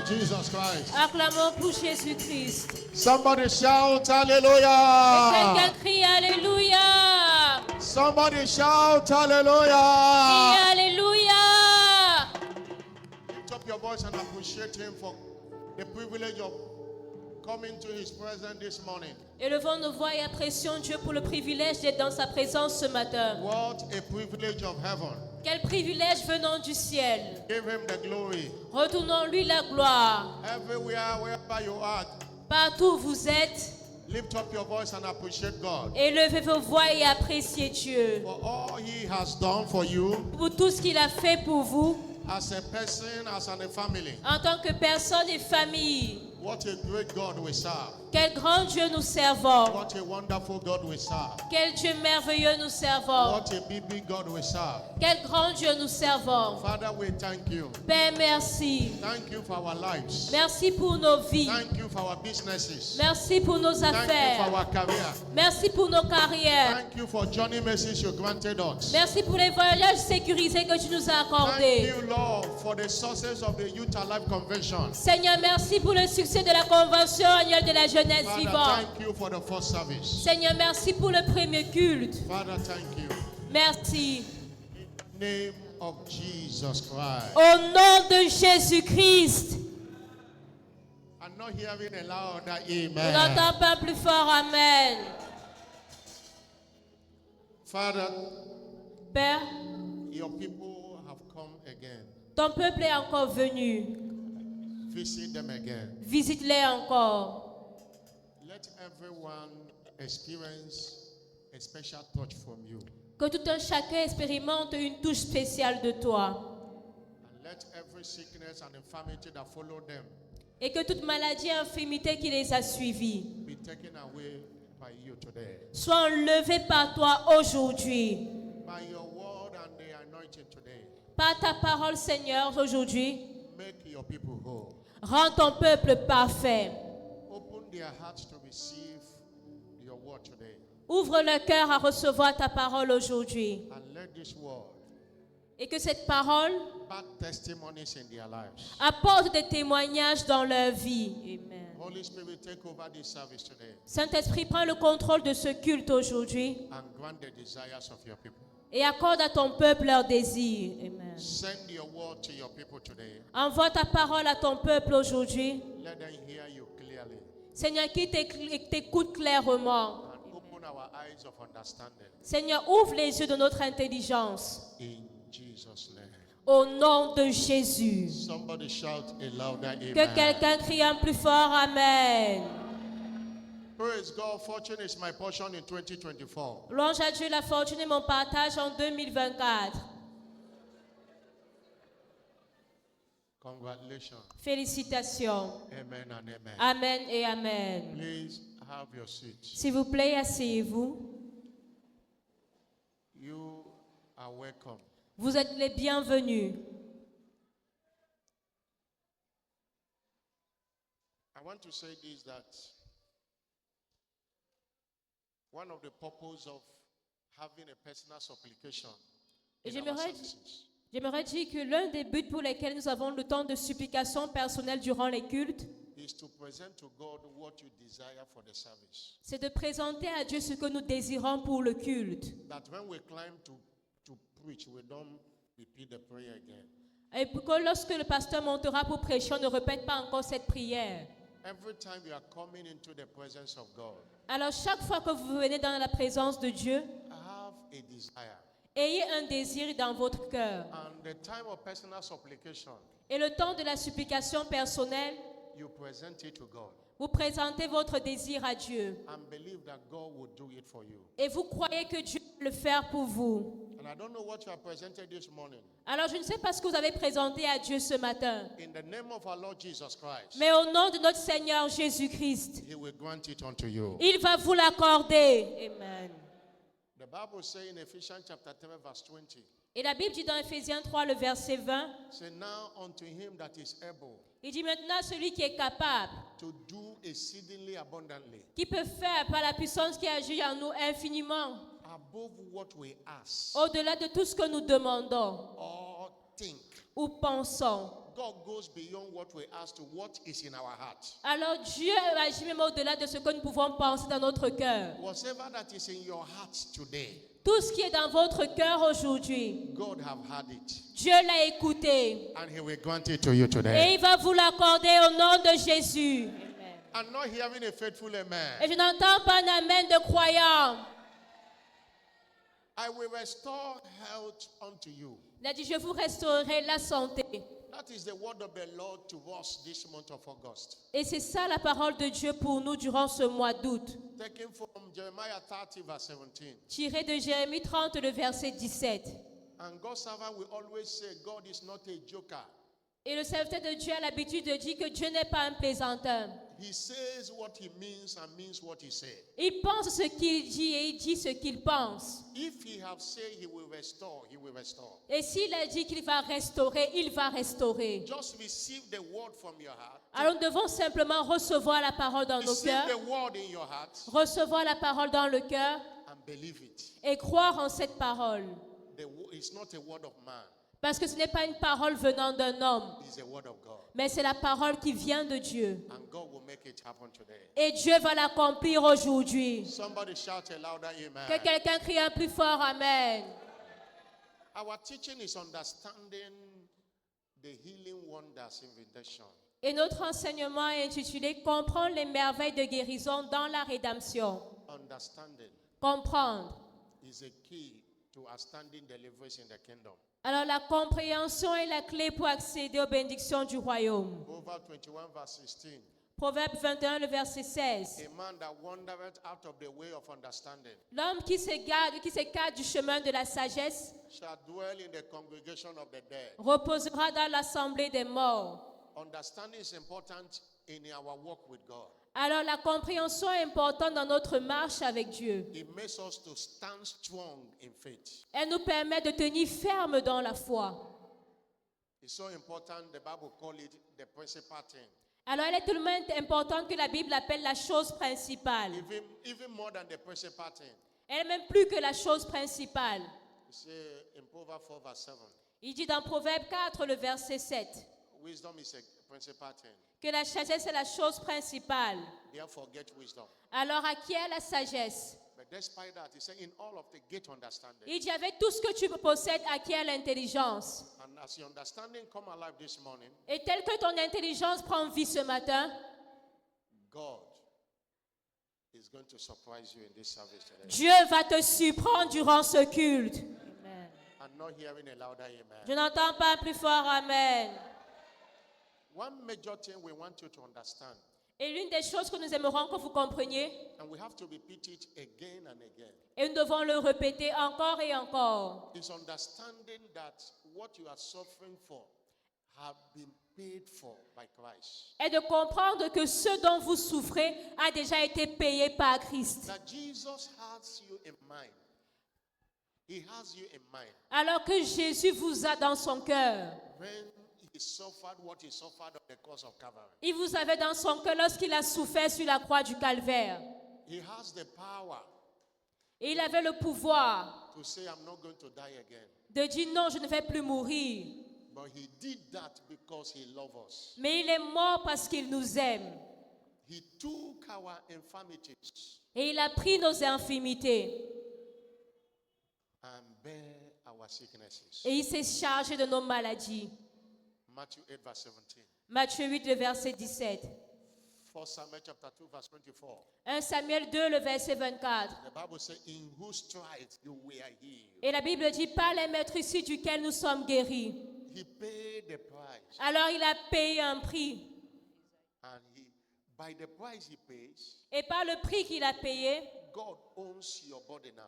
Jesus Christ. Acclamons pour Jésus-Christ. Somebody shout Et hallelujah. quelqu'un crie Alléluia. Somebody shout Crie hallelujah. Alléluia. Lift up your voice and appreciate him for the privilege of coming to his presence this morning. Élevons nos voix et apprécions Dieu pour le privilège d'être dans sa présence ce matin. What a privilege of heaven. Quel privilège venant du ciel. Give him the glory. Retournons-lui la gloire. Everywhere, wherever you are, Partout où vous êtes, lift up your voice and appreciate God. élevez vos voix et appréciez Dieu. For all he has done for you Pour tout ce qu'il a fait pour vous, as a person, as in a family. en tant que personne et famille. What a great God we serve. Quel grand Dieu nous servons. What a wonderful God we serve. Quel Dieu merveilleux nous servons. What a big God we serve. Quel grand Dieu nous servons. Father, we thank you. Père, merci. Thank you for our lives. Merci pour nos vies. Thank you for our businesses. Merci pour nos Thank you affaires. for our career. Merci pour nos carrières. Thank you for journey mercies you granted us. Merci pour les voyages sécurisés que tu nous as Thank accordés. you, Lord, for the success of the Youth Alive Convention. Seigneur, merci pour le succès de la convention annuelle de la jeunesse Father, vivante. thank you for the first service. Seigneur, merci pour le premier culte. Father, thank you. Merci. In the name of Jesus Christ. Au nom de Jésus-Christ. I'm not hearing a louder On amen. n'entend pas plus fort. Amen. Father, Père, your people have come again. ton peuple est encore venu. Visit them again. Visite-les encore. Let everyone experience a special touch from you. Que tout un chacun expérimente une touche spéciale de toi. And let every sickness and infirmity that follow them Et que toute maladie et infirmité qui les a suivis be taken away by you today. soit enlevée par toi aujourd'hui. By your word and the anointing today, Par ta parole, Seigneur, aujourd'hui, make your people whole. rends ton peuple parfait. Open their hearts to receive your word today. Ouvre le cœur à recevoir ta parole aujourd'hui. And let this word Et que cette parole back testimonies in their lives. apporte des témoignages dans leur vie. Amen. Holy Spirit, take over this service today Saint-Esprit, prends le contrôle de ce culte aujourd'hui and grant the desires of your people. et accorde à ton peuple leurs désirs. Amen. Send your word to your people today. Envoie ta parole à ton peuple aujourd'hui. Let them hear you clearly Seigneur, qui t'écoute clairement. and open our eyes of understanding. Seigneur, ouvre les yeux de notre intelligence. In Jesus' name. Au nom de Jésus. Somebody shout a louder amen. Que quelqu'un crie un plus fort Amen. Praise God. Fortune is my portion in 2024. Louange à Dieu, la fortune est mon partage en 2024. Congratulations. Félicitations. Amen and amen. Amen et Amen. Please have your seat. S'il vous plaît, asseyez-vous. You are welcome. Vous êtes les bienvenus. I want to say this, that one of the purpose of having a personal supplication Et in our j'aimerais services dire que l'un des buts pour lesquels nous avons le temps de supplication personnelle durant les cultes, is to present to God what you desire for the service. c'est de présenter à Dieu ce que nous désirons pour le culte. That when we climb to preach, we don't repeat the prayer again. Et pour que lorsque le pasteur montera pour prêcher, on ne répète pas encore cette prière. Every time you are coming into the presence of God, Alors chaque fois que vous venez dans la présence de Dieu, have a desire. ayez un désir dans votre cœur. And the time of personal supplication, Et le temps de la supplication personnelle, you present it to God vous présentez votre désir à Dieu. and believe that God will do it for you. Et vous croyez que Dieu va le faire pour vous. And I don't know what you have presented this morning. Alors je ne sais pas ce que vous avez présenté à Dieu ce matin. In the name of our Lord Jesus Christ, Mais au nom de notre Seigneur Jésus-Christ, He will grant it unto you. il va vous l'accorder. Amen. The Bible says in Ephesians chapter 3 verse 20, Et la Bible dit dans Éphésiens 3, le verset 20, say now unto him that is able il dit maintenant celui qui est capable, to do exceedingly abundantly qui peut faire par la puissance qui agit en nous infiniment, above what we ask au-delà de tout ce que nous demandons or think, ou pensons. God goes beyond what we ask to what is in our heart. Alors Dieu agit même au-delà de ce que nous pouvons penser dans notre cœur. Whatever that is in your heart today, Tout ce qui est dans votre cœur aujourd'hui, God have heard it. Dieu l'a écouté. And he will grant it to you Et today. il va vous l'accorder au nom de Jésus. I'm not hearing a faithful Et amen. je n'entends pas un amen de croyant. I will restore health unto you. Il a dit, je vous restaurerai la santé. That is the word of the Lord to us this month of August. Et c'est ça la parole de Dieu pour nous durant ce mois d'août. Taken from Jeremiah 30 verse 17. Tiré de Jérémie 30, le verset 17. And God's servant will always say, God is not a joker. Et le serviteur de Dieu a l'habitude de dire que Dieu n'est pas un plaisanteur. He says what he means and means what he said. Il pense ce qu'il dit et il dit ce qu'il pense. If he have said he will restore, he will restore. Et s'il a dit qu'il va restaurer, il va restaurer. Just receive the word from your heart. Alors nous devons simplement recevoir la parole dans nos Receive cœurs, the word in your heart recevoir la parole dans le cœur and believe it. et croire en cette parole. It's not a word of man. Parce que ce n'est pas une parole venant d'un homme, It's a word of God. mais c'est la parole qui vient de Dieu. And God will make it happen today. Et Dieu va l'accomplir aujourd'hui. Somebody shout a louder amen. Que quelqu'un crie un plus fort Amen. Our teaching is understanding the healing wonders invitation. Et notre enseignement est intitulé Comprendre les merveilles de guérison dans la rédemption. Understanding Comprendre. is a key to outstanding deliverance in the kingdom. Alors la compréhension est la clé pour accéder aux bénédictions du royaume. Proverbs 21 verse 16. Proverbe 21, le verset 16. A man that wandereth out of the way of understanding L'homme qui s'écarte du chemin de la sagesse shall dwell in the congregation of the dead. reposera dans l'assemblée des morts. Understanding is important in our walk with God. Alors la compréhension est importante dans notre marche avec Dieu. It makes us to stand strong in faith. Elle nous permet de tenir ferme dans la foi. It's so important, the Bible calls it the principal thing. Alors elle est tellement importante que la Bible l'appelle la chose principale. Even more than the principal thing. Elle est même plus que la chose principale. You see in Proverbs 4 verse 7, Il dit dans Proverbe 4, le verset 7, wisdom is a principal thing. que la sagesse est la chose principale. Therefore get wisdom. Alors acquiert la sagesse. But despite that, he said in all of the get understanding. Il dit avec tout ce que tu possèdes, acquiert l'intelligence. And as your understanding come alive this morning, Et tel que ton intelligence prend vie ce matin, God is going to surprise you in this service today. Dieu va te surprendre durant ce culte. I'm not hearing a louder amen. Je n'entends pas plus fort Amen. One major thing we want you to understand, Et l'une des choses que nous aimerons que vous compreniez, and we have to repeat it again and again, et nous devons le répéter encore et encore, is understanding that what you are suffering for have been paid for by Christ. est de comprendre que ce dont vous souffrez a déjà été payé par Christ. That Jesus has you in mind. He has you in mind. Alors que Jésus vous a dans son cœur. When he suffered what he suffered on the cross of Calvary, Il vous avait dans son cœur lorsqu'il a souffert sur la croix du calvaire. he has the power Et il avait le pouvoir to say, I'm not going to die again. de dire non, je ne vais plus mourir. But he did that because he loved us. Mais il est mort parce qu'il nous aime. He took our infirmities Et il a pris nos infirmités. and bear our sicknesses. Et il s'est chargé de nos maladies. Matthew 8 verse 17. Matthieu 8, le verset 17. 1 Samuel chapter 2 verse 24. 1 Samuel 2, le verset 24. The Bible says, in whose stripes you were healed. Et la Bible dit, par les maîtrises duquel nous sommes guéris. He paid the price. Alors il a payé un prix. And by the price he pays, Et par le prix qu'il a payé, God owns your body now.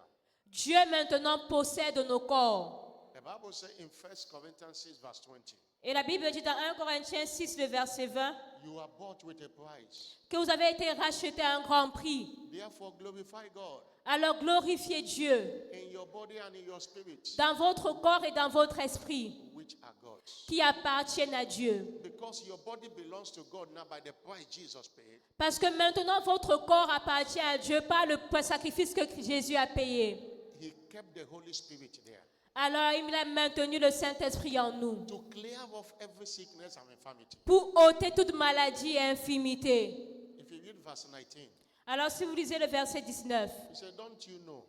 Dieu maintenant possède nos corps. The Bible says in 1 Corinthians 6 verse 20, Et la Bible dit dans 1 Corinthiens 6, le verset 20, you are bought with a price. que vous avez été rachetés à un grand prix. Therefore glorify God Alors glorifiez Dieu in your body and in your spirit, dans votre corps et dans votre esprit, which are God's. qui appartiennent à Dieu. Because your body belongs to God now by the price Jesus paid. Parce que maintenant votre corps appartient à Dieu par le sacrifice que Jésus a payé. He kept the Holy Spirit there. Alors il a maintenu le Saint-Esprit en nous to clear off every sickness and infirmity. pour ôter toute maladie et infirmité. If you read verse 19, Alors si vous lisez le verset 19, he said, don't you know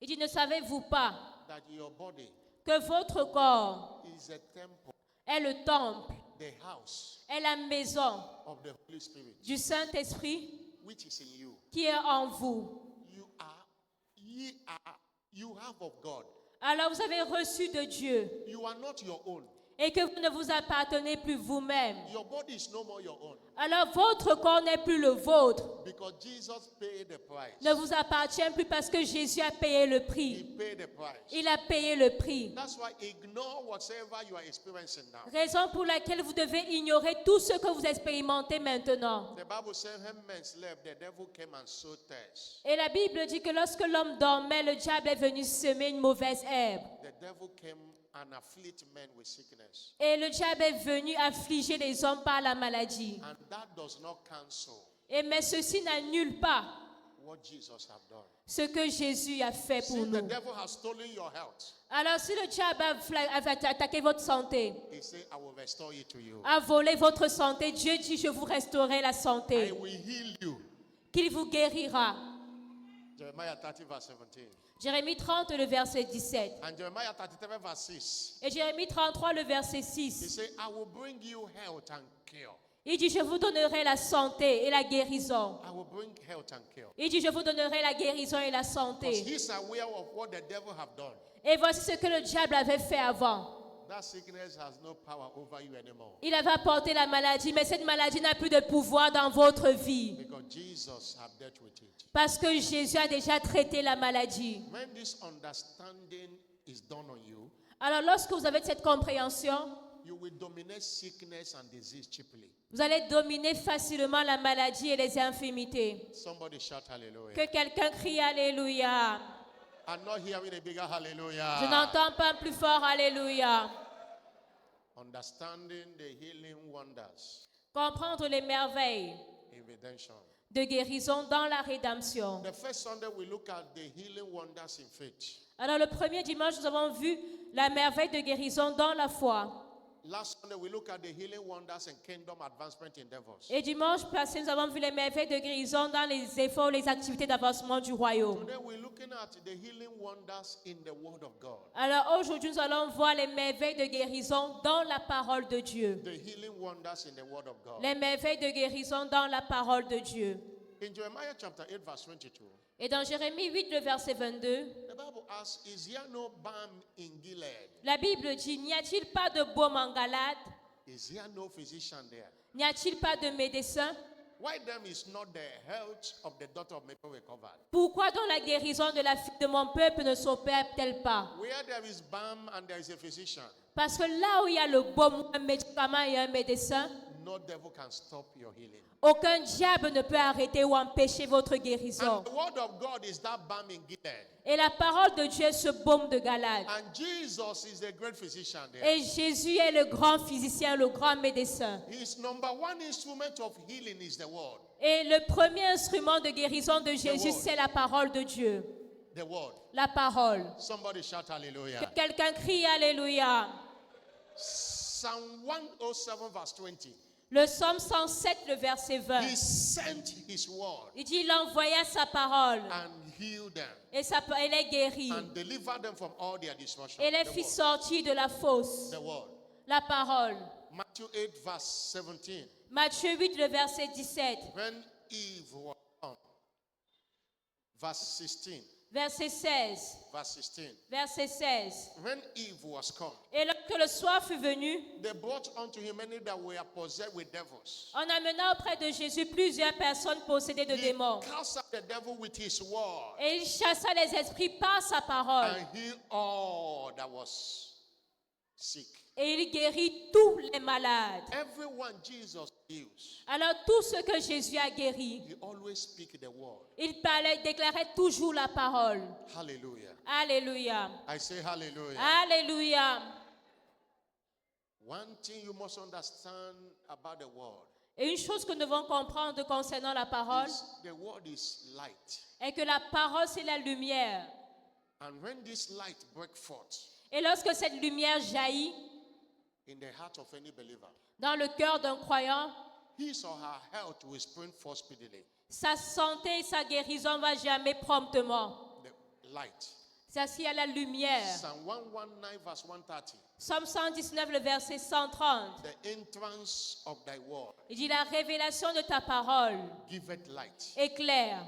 il dit, ne savez-vous pas that your body que votre corps is a temple, est le temple, the house est la maison of the Holy Spirit, du Saint-Esprit which is in you? qui est en vous? You have of God. Alors vous avez reçu de Dieu You are not your own. et que vous ne vous appartenez plus vous-même. Your body is no more your own. Alors votre corps n'est plus le vôtre, Because Jesus paid the price. ne vous appartient plus parce que Jésus a payé le He prix. paid the price. Il a payé le prix. That's why ignore whatever you are experiencing now. Raison pour laquelle vous devez ignorer tout ce que vous expérimentez maintenant. The Bible says when men slept, the devil came and sowed tares. Et la Bible dit que lorsque l'homme dormait, le diable est venu semer une mauvaise herbe. The devil came and afflict men with sickness. Et le diable est venu affliger les hommes par la maladie. And that does not cancel Mais ceci n'annule pas what Jesus have done. ce que Jésus a fait pour See, the nous. devil has stolen your health. Alors si le diable a attaqué votre santé, He said, I will restore it to you. a volé votre santé, Dieu dit, je vous restaurerai la I santé, will heal you. qu'il vous guérira. Jeremiah 30 verse 17. Jérémie 30, le verset 17. And Jeremiah 33 verse 6. Et Jérémie 33, le verset He 6. said, I will bring you health and cure. Il dit, je vous donnerai la santé et la guérison. I will bring health and cure. Il dit, je vous donnerai la guérison et la Because santé. he's aware of what the devil have done. Et voici ce que le diable avait fait avant. That sickness has no power over you anymore. Il avait apporté la maladie, mais cette maladie n'a plus de pouvoir dans votre vie. Because Jesus have dealt with it. Parce que Jésus a déjà traité la maladie. When this understanding is done on you, Alors lorsque vous avez cette compréhension, you will dominate sickness and disease cheaply. vous allez dominer facilement la maladie et les infirmités. Somebody shout hallelujah. Que quelqu'un crie Alléluia. I'm not hearing a bigger Je hallelujah. n'entends pas plus fort Alléluia. Understanding the healing wonders Comprendre les merveilles in redemption. de guérison dans la rédemption. The first Sunday we look at the healing wonders in faith. Alors le premier dimanche, nous avons vu la merveille de guérison dans la foi. Last Sunday we look at the healing wonders and kingdom advancement endeavors. Et dimanche passé, nous avons vu les merveilles de guérison dans les efforts, les activités d'avancement du royaume. Today we're looking at the healing wonders in the Word of God. Alors aujourd'hui, nous allons voir les merveilles de guérison dans la parole de Dieu. The healing wonders in the Word of God. Les merveilles de guérison dans la parole de Dieu. In Jeremiah chapter 8 verse 22, Et dans Jérémie 8, le verset 22, the Bible asks, is there no balm in Gilead? la Bible dit, n'y a-t-il pas de baume en Galate? Is there no physician there? N'y a-t-il pas de médecin? Why then is not the health of the daughter of Maple recovered? Pourquoi donc la guérison de la fille de mon peuple ne s'opère-t-elle pas? Where there is balm and there is a physician, Parce que là où il y a le baume, un médicament et un médecin, no devil can stop your healing. aucun diable ne peut arrêter ou empêcher votre guérison. And the word of God is that balm in Gilead. Et la parole de Dieu est ce baume de Galate. And Jesus is the great physician there. Et Jésus est le grand physicien, le grand médecin. His number one instrument of healing is the word. Et le premier instrument de guérison de Jésus, word. c'est la parole de Dieu. The word. La parole. Somebody shout Que hallelujah. quelqu'un crie Alléluia. Psalm 107 verse 20. Le psaume 107, le verset 20. He sent his word Il dit, il envoya sa parole. and healed them Et elle est guérie. and delivered them from all their destruction. Et les The fit word. sortir de la fosse. The word. La parole. Matthew 8 verse 17. Matthieu 8, le verset 17. When Eve was born. Verse 16. Verset 16. Verse 16. Verset 16. When Eve was come, Et lorsque le soir fut venu, they brought unto him many that were possessed with devils. on amena auprès de Jésus plusieurs personnes possédées de He démons. cast out the devil with his word Et il chassa les esprits par sa parole. and healed all that was sick. Et il guérit tous les malades. Everyone Jesus heals, Alors tout ce que Jésus a guéri, he always speak the word. il déclarait toujours la parole. Hallelujah. Alléluia. I say hallelujah. Alléluia. One thing you must understand about the word Et une chose que nous devons comprendre concernant la parole is the word is light. est que la parole, c'est la lumière. And when this light break forth, Et lorsque cette lumière jaillit in the heart of any believer, dans le cœur d'un croyant, his or her health will spring forth speedily. sa santé et sa guérison va jamais promptement. The light. C'est s'il y a la lumière. Psalm 119 verse 130. Psaume 119, le verset 130. The entrance of thy word Il dit la révélation de ta parole giveth light éclaire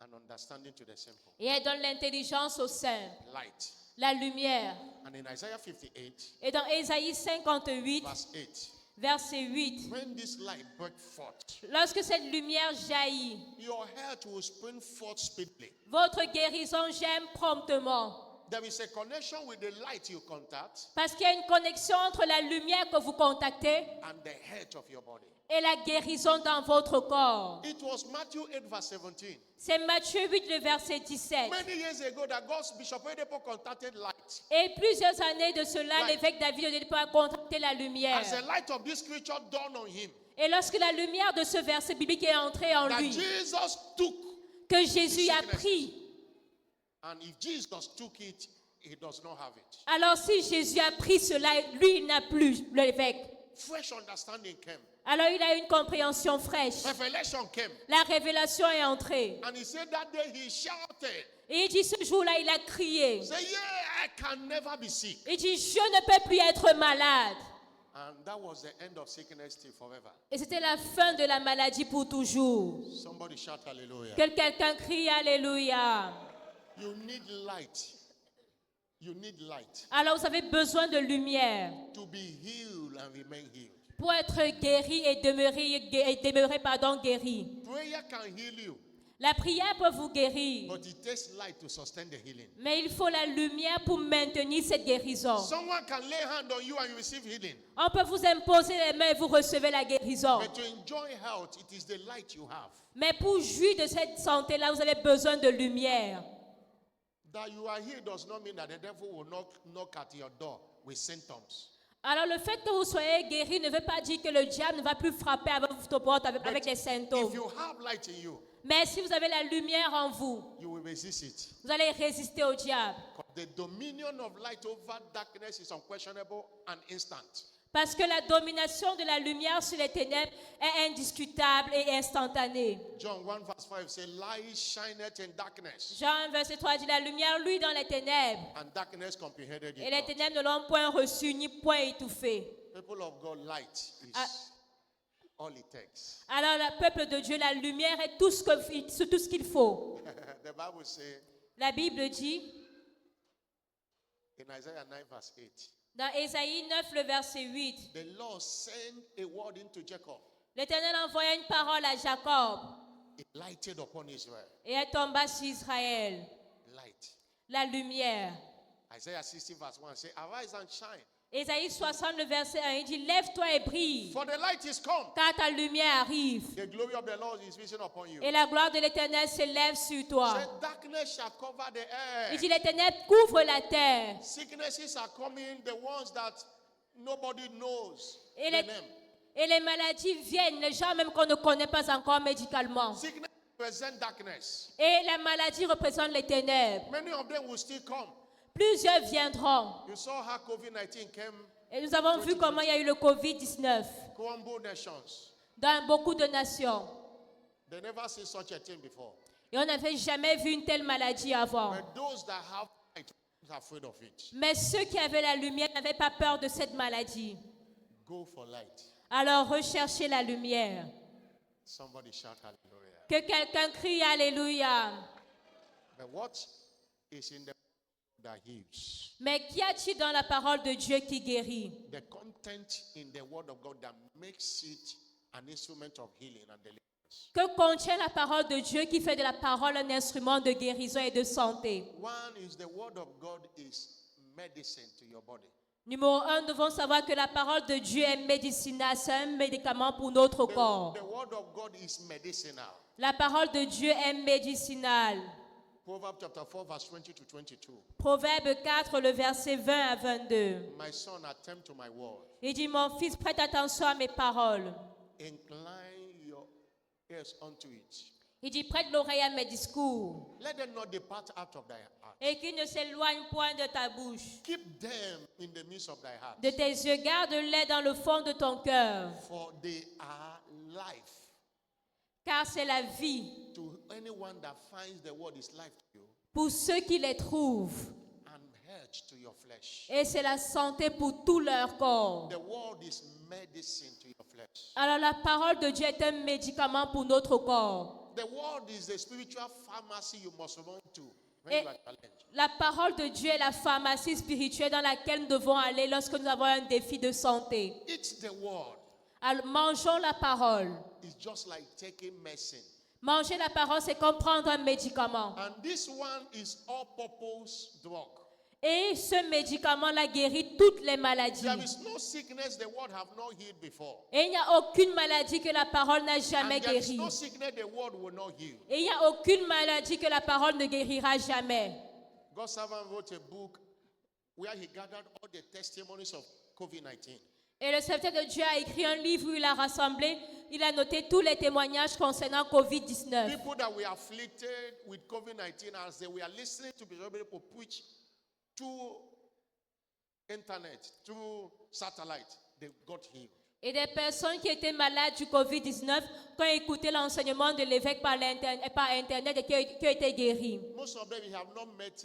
and understanding to the simple. et elle donne l'intelligence aux simples. Light. La lumière. And in Isaiah 58 Et dans Ésaïe 58, verse 8, verset 8, when this light break forth, lorsque cette lumière jaillit, your health will spring forth speedily. votre guérison jaillit promptement. There is a connection with the light you contact Parce qu'il y a une connexion entre la lumière que vous contactez and the health of your body. et la guérison dans votre corps. It was Matthew 8 verse 17. C'est Matthieu 8, le verset 17. Many years ago, that God's Bishop Oyedepo contacted light. Et plusieurs années de cela, Light. l'évêque David Oyedepo a contacté la lumière. As the light of this scripture dawned on him, Et lorsque la lumière de ce verset biblique est entrée en that lui, Jesus took, que Jésus a pris. and if Jesus took it, he does not have it. Alors si Jésus a pris cela, lui il n'a plus l'évêque. Fresh understanding came. Alors il a une compréhension fraîche. Revelation came. La révélation est entrée. And he said that day he shouted, Et il dit ce jour-là, il a crié. say, yeah, I can never be sick. Il dit, je ne peux plus être malade. And that was the end of sickness till forever. Et c'était la fin de la maladie pour toujours. Somebody shout hallelujah. Que quelqu'un crie Alléluia. You need light. You need light Alors vous avez besoin de lumière to be healed and remain healed. pour être guéri et demeurer guéri. Prayer can heal you, La prière peut vous guérir. but it takes light to sustain the healing. Mais il faut la lumière pour maintenir cette guérison. Someone can lay hand on you and you receive healing. On peut vous imposer les mains et vous recevez la guérison. But to enjoy health, it is the light you have. Mais pour jouir de cette santé-là, vous avez besoin de lumière. That you are healed does not mean that the devil will knock at your door with symptoms. Alors le fait que vous soyez guéri ne veut pas dire que le diable ne va plus frapper à votre porte avec des symptômes. If you have light in you, Mais si vous avez la lumière en vous, you will resist it. vous allez résister au diable. The dominion of light over darkness is unquestionable and instant. Parce que la domination de la lumière sur les ténèbres est indiscutable et instantanée. John 1 verse 5 says, light shineth in darkness, Jean 1, verset 3 dit, la lumière lui dans les ténèbres. and darkness comprehended Et it les not. ténèbres ne l'ont point reçu ni point étouffé. People of God, light is Ah. all it takes. Alors le peuple de Dieu, la lumière est tout ce qu'il faut. The Bible says La Bible dit, in Isaiah 9 verse 8, dans Ésaïe 9, le verset 8, the Lord sent a word into Jacob. l'Éternel envoya une parole à Jacob It lighted upon Israel. et elle tomba sur Israël. Light. La lumière. Isaiah 60 verse 1 says, arise and shine, Ésaïe 60, le verset 1, il dit, lève-toi et brille, for the light is come. car ta lumière arrive. The glory of the Lord is risen upon you. Et la gloire de l'Éternel s'élève sur toi. Say, darkness shall cover the Il earth. dit, l'Éternel couvre la terre. Sicknesses are coming, the ones that nobody knows Et the les, name. et les maladies viennent, les gens même qu'on ne connaît pas encore médicalement. Sickness represent darkness. Et la maladie représente les ténèbres. Many of them will still come. Plusieurs viendront. You saw how COVID-19 came Et nous avons vu comment il y a eu le Covid-19 crumble nations. dans beaucoup de nations. They never seen such a thing before. Et on n'avait jamais vu une telle maladie avant. But those that have light are afraid of it. Mais ceux qui avaient la lumière n'avaient pas peur de cette maladie. Go for light. Alors recherchez la lumière. Somebody shout hallelujah. Que quelqu'un crie Alléluia. But what is in the that heals? Mais qu'y a-t-il dans la parole de Dieu qui guérit? The content in the word of God that makes it an instrument of healing and deliverance. Que contient la parole de Dieu qui fait de la parole un instrument de guérison et de santé? One is the word of God is medicine to your body. Numéro 1, nous devons savoir que la parole de Dieu est médicinale, c'est un médicament pour notre corps. The word of God is medicinal. La parole de Dieu est médicinale. Proverbs chapter 4 verse 20 to 22. Proverbe 4, le verset 20 à 22. My son, attend to my word. Il dit, mon fils, prête attention à mes paroles. Incline your ears unto it. Il dit, prête l'oreille à mes discours Let them not depart out of thy heart. et qu'ils ne s'éloignent point de ta bouche. Keep them in the midst of thy heart. De tes yeux, garde-les dans le fond de ton cœur, For they are life. car c'est la vie. To anyone that finds the word is life to you Pour ceux qui les trouvent, and health to your flesh. et c'est la santé pour tout leur corps. The word is medicine to your flesh. Alors la parole de Dieu est un médicament pour notre corps. The word is the spiritual pharmacy you must run to when Et you are challenged. la parole de Dieu est la pharmacie spirituelle dans laquelle nous devons aller lorsque nous avons un défi de santé. Eat the word. Alors, mangeons la parole. It's just like taking medicine. Manger la parole, c'est comme prendre un médicament. And this one is all-purpose drug. Et ce médicament-là guérit toutes les maladies. There is no sickness the word have not healed before. Et il n'y a aucune maladie que la parole n'a jamais And there is guérie. no sickness the word will not heal. Et il n'y a aucune maladie que la parole ne guérira jamais. God's servant wrote a book where he gathered all the testimonies of COVID-19. Et le serviteur de Dieu a écrit un livre où il a rassemblé, il a noté tous les témoignages concernant COVID-19. People that were afflicted with COVID-19 as they were listening to Bishop people preach through internet, through satellite, they got healed. Et des personnes qui étaient malades du COVID-19, quand ils écoutaient l'enseignement de l'évêque par Internet et qui ont été guéris. Most of them we have not met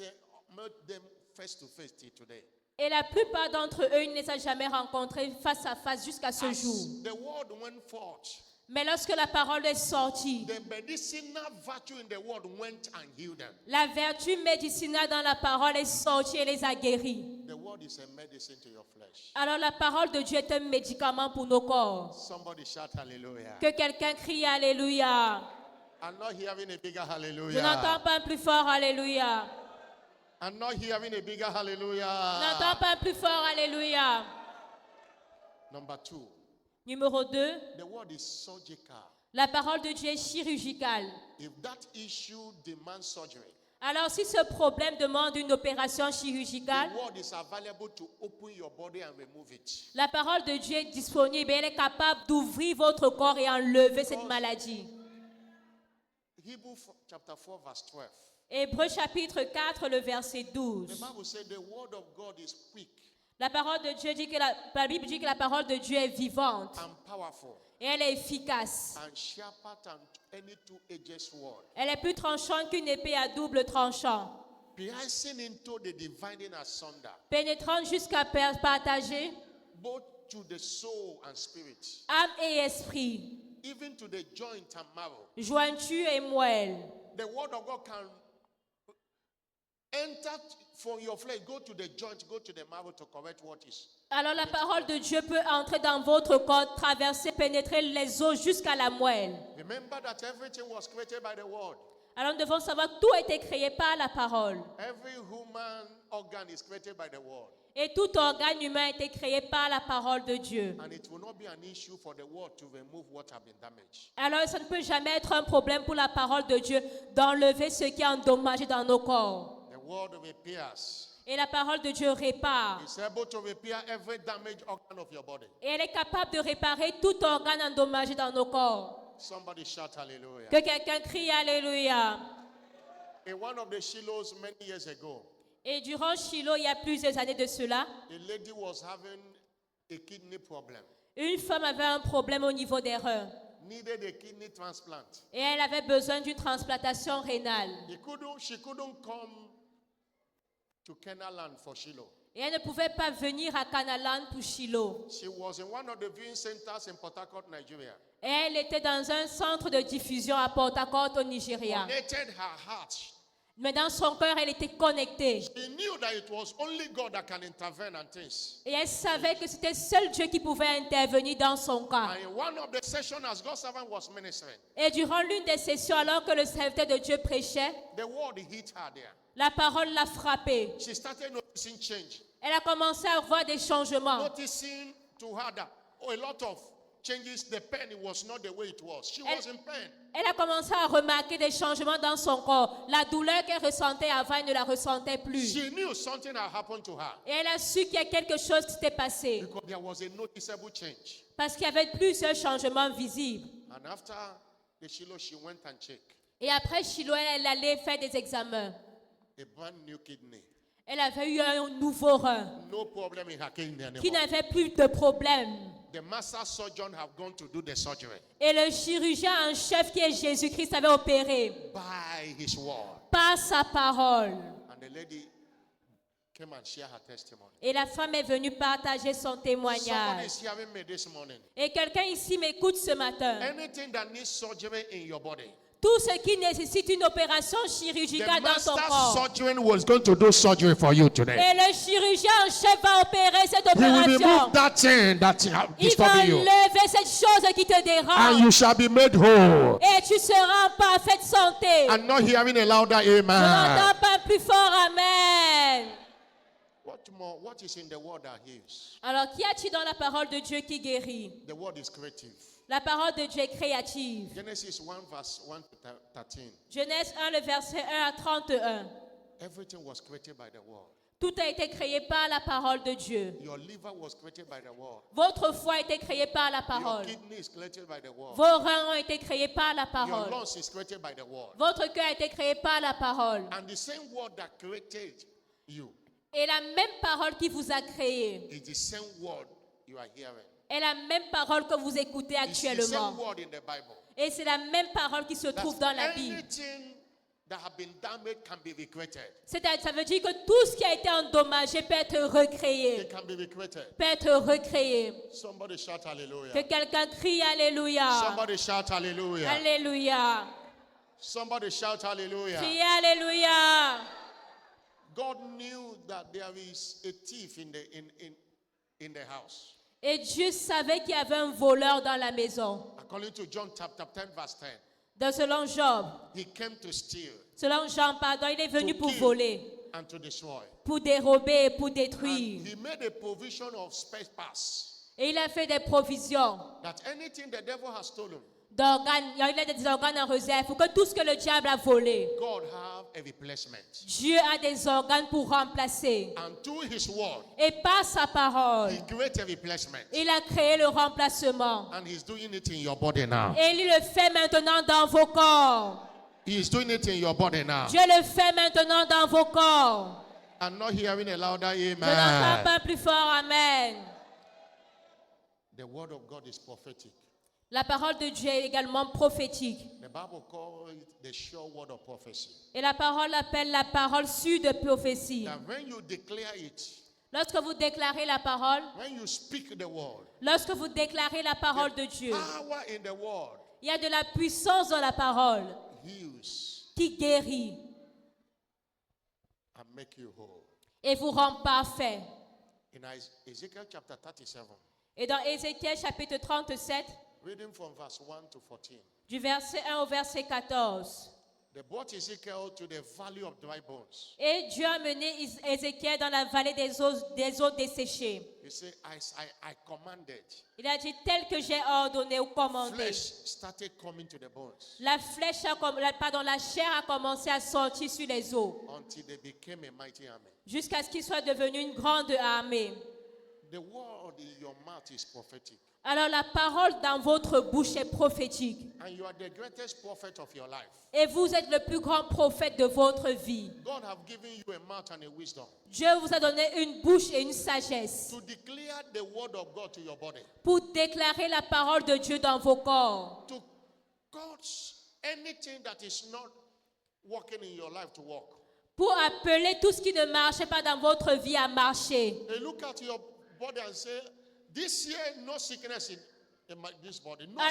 them face to face till today. Et la plupart d'entre eux, ils ne les ont jamais rencontrés face à face jusqu'à ce jour. As the word went forth, Mais lorsque la parole est sortie, the medicinal virtue in the word went and healed them. la vertu médicinale dans la parole est sortie et les a guéris. The word is a medicine to your flesh. Alors la parole de Dieu est un médicament pour nos corps. Somebody shout hallelujah. Que quelqu'un crie Alléluia. I'm not hearing a bigger Je hallelujah. n'entends pas un plus fort Alléluia. I'm not hearing a bigger Je n'entends hallelujah. pas un plus fort Alléluia. Number 2, Numéro 2, the word is surgical. la parole de Dieu est chirurgicale. If that issue demands surgery, Alors si ce problème demande une opération chirurgicale, the word is available to open your body and remove it. la parole de Dieu est disponible et elle est capable d'ouvrir votre corps et enlever cette maladie. Hebrews chapter 4 verse 12. Hébreux chapitre 4, le verset 12. The Bible said the word of God is quick La parole de Dieu dit que la Bible dit que la parole de Dieu est vivante and powerful et elle est efficace. and sharper than any two-edged sword, Elle est plus tranchante qu'une épée à double tranchant, piercing into the dividing asunder, pénétrante jusqu'à partager both to the soul and spirit, âme et esprit, even to the joint and marrow. jointure et moelle. The word of God can enter from your flesh, go to the joint, go to the marrow to correct what is. Alors la parole de Dieu peut entrer dans votre corps, traverser, pénétrer les os jusqu'à la moelle. Remember that everything was created by the word. Alors nous devons savoir que tout a été créé par la parole. Every human organ is created by the word. Et tout organe humain a été créé par la parole de Dieu. And it will not be an issue for the word to remove what has been damaged. Alors ça ne peut jamais être un problème pour la parole de Dieu d'enlever ce qui est endommagé dans nos corps. The word repairs. Et la parole de Dieu répare. It's able to repair every damaged organ of your body. Et elle est capable de réparer tout organe endommagé dans nos corps. Somebody shout hallelujah. Que quelqu'un crie Alléluia. In one of the Shilohs many years ago, Et durant Shiloh, il y a plusieurs années de cela, a lady was having a kidney problem, une femme avait un problème au niveau des reins. needed a kidney transplant. Et elle avait besoin d'une transplantation rénale. She couldn't come to Kenaland for Shiloh. Et elle ne pouvait pas venir à Canalan pour Shiloh. She was in one of the viewing centers in Port Harcourt, Nigeria. Et elle était dans un centre de diffusion à Port Harcourt au Nigeria. Connected her heart. Mais dans son cœur, elle était connectée. She knew that it was only God that can intervene and things. Et elle savait que c'était seul Dieu qui pouvait intervenir dans son cas. And in one of the sessions as God's servant was ministering, Et durant l'une des sessions, alors que le serviteur de Dieu prêchait, the word hit her there. la parole l'a frappée. She started noticing change. Elle a commencé à voir des changements. Noticing to her that a lot of changes, the pain, it was not the way it was. She was in pain. Elle a commencé à remarquer des changements dans son corps. La douleur qu'elle ressentait avant, elle ne la ressentait plus. She knew something had happened to her Et elle a su qu'il y a quelque chose qui s'était passé. because there was a noticeable change. Parce qu'il y avait plusieurs changements visibles. And after the Shiloh, she went and checked. Et après Shiloh, elle allait faire des examens. A brand new kidney. Elle avait eu un nouveau rein No problem in her kidney qui anymore. n'avait plus de problème. The master surgeon have gone to do the surgery Et le chirurgien en chef qui est Jésus-Christ avait opéré by his word. par sa parole. And the lady came and shared her testimony. Et la femme est venue partager son Somebody témoignage. is hearing me this morning. Et quelqu'un ici m'écoute ce matin. Anything that needs surgery in your body, Tout ce qui nécessite une opération the chirurgicale dans ton master corps. surgeon was going to do surgery for you today. Et le chirurgien en chef va opérer cette He will opération. remove that thing that Il va disturbing you, enlever cette chose qui te and dérange. you shall be made whole. Et tu seras en parfaite santé. I'm not hearing a louder Je amen. n'entends pas plus fort amen. What more? What is in the word that heals? Alors, qu'y a-t-il dans la parole de Dieu qui guérit? The word is creative. La parole de Dieu est créative. Genesis 1 verse 1 to 13. Genèse 1, le verset 1 à 31. Everything was created by the word. Tout a été créé par la parole de Dieu. Your liver was created by the word. Votre foie a été créé par la Your parole. kidney is created by the word. Vos reins ont été créés par la Your parole. lungs is created by the word. Votre cœur a été créé par la parole. And the same word that created you Et la même parole qui vous a créé is the same word you are hearing. est la même parole que vous écoutez It's the same actuellement. word in the Bible. Et c'est la même parole qui se That trouve dans la Bible. anything that have been damaged can be recreated. Ça veut dire que tout ce qui a été endommagé peut être recréé. It can be recreated. Peut être recréé. Somebody shout hallelujah. Que quelqu'un crie Alléluia. Somebody shout hallelujah. Alléluia. Somebody shout hallelujah. Criez Alléluia. God knew that there is a thief in the house. Et Dieu savait qu'il y avait un voleur dans la maison. According to John chapter 10 verse 10, Donc selon Job, he came to steal selon Jean, pardon, il est venu To pour kill. voler, and to destroy. pour dérober et pour And détruire. he made a provision of space pass Et il a fait des provisions that anything the devil has stolen, d'organes. Il a des organes en réserve pour que tout ce que le diable a volé, God have a replacement. Dieu a des organes pour remplacer. And through his word, Et par sa parole, he created a replacement. il a créé le remplacement. And he's doing it in your body now. Et il le fait maintenant dans vos corps. He is doing it in your body now. Dieu le fait maintenant dans vos corps. I'm not hearing a louder Je n'entends amen. pas plus fort amen. The word of God is prophetic. La parole de Dieu est également prophétique. The Bible calls it the sure word of prophecy. Et la parole appelle la parole sûre de prophétie. That when you declare it, Lorsque vous déclarez la parole, when you speak the word, lorsque vous déclarez la parole de Dieu, power in the word il y a de la puissance dans la parole heals qui guérit and make you whole. et vous rend parfait. In Ezekiel chapter 37, Et dans Ézéchiel chapitre 37, reading from verse 1 to 14, du verset 1 au verset 14. they brought Ezekiel to the valley of dry bones. Et Dieu a mené Ézéchiel dans la vallée des eaux desséchées. He said, I commanded. Il a dit tel que j'ai ordonné ou commandé. Flesh started coming to the bones La chair a commencé à sortir sur les eaux until they became a mighty army. jusqu'à ce qu'il soit devenu une grande armée. The word in your mouth is prophetic. Alors la parole dans votre bouche est prophétique. And you are the greatest prophet of your life. Et vous êtes le plus grand prophète de votre vie. God have given you a mouth and a wisdom Dieu vous a donné une bouche et une sagesse to declare the word of God to your body. pour déclarer la parole de Dieu dans vos corps. To cause anything that is not working in your life to work. Pour appeler tout ce qui ne marchait pas dans votre vie à marcher. And look at your body and say, this year no sickness in this body. No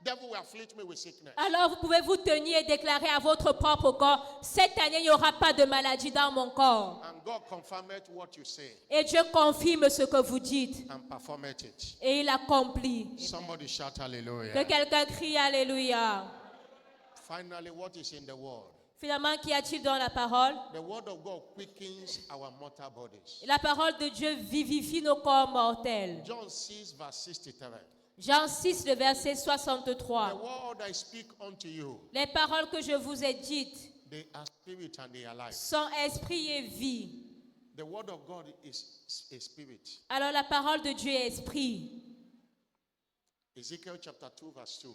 devil will afflict me with sickness. Alors vous pouvez vous tenir et déclarer à votre propre corps, cette année il n'y aura pas de maladie dans mon corps. And God confirmed what you say Et Dieu confirme ce que vous dites. and performed it. Et il accomplit. Somebody shout Que hallelujah. quelqu'un crie Alléluia. Finally, what is in the word? Finalement, qu'y a-t-il dans la parole? The word of God quickens our mortal bodies. La parole de Dieu vivifie nos corps mortels. John 6 verse 63. Jean 6, le verset The 63. word I speak unto you, Les paroles que je vous ai dites they are spirit and they are life. sont esprit et vie. The word of God is a spirit. Alors la parole de Dieu est esprit. Ezekiel chapter 2 verse 2.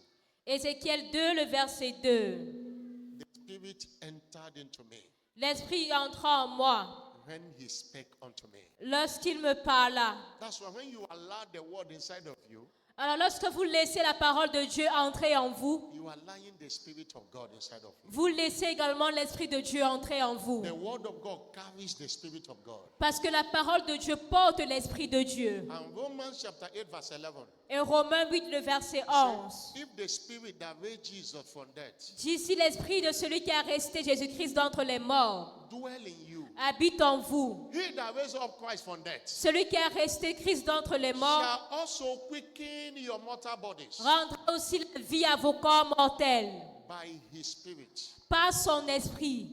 Ézéchiel 2, le verset 2. The Spirit entered into me L'Esprit entra en moi when he spake unto me. lorsqu'il me parla. That's why when you allow the word inside of you, Alors lorsque vous laissez la parole de Dieu entrer en vous, you are allowing the Spirit of God inside of you. vous laissez également l'Esprit de Dieu entrer en vous. The word of God carries the Spirit of God. Parce que la parole de Dieu porte l'Esprit de Dieu. And Romans chapter 8 verse 11. Et Romains 8, le verset 11. If the Spirit that raised Jesus from death Dit si l'Esprit de celui qui a resté Jésus-Christ d'entre les morts dwell in you, habite en vous, he that raised up Christ from death celui qui a resté Christ d'entre les morts shall also quicken your mortal bodies rendra aussi la vie à vos corps mortels by his Spirit par son Esprit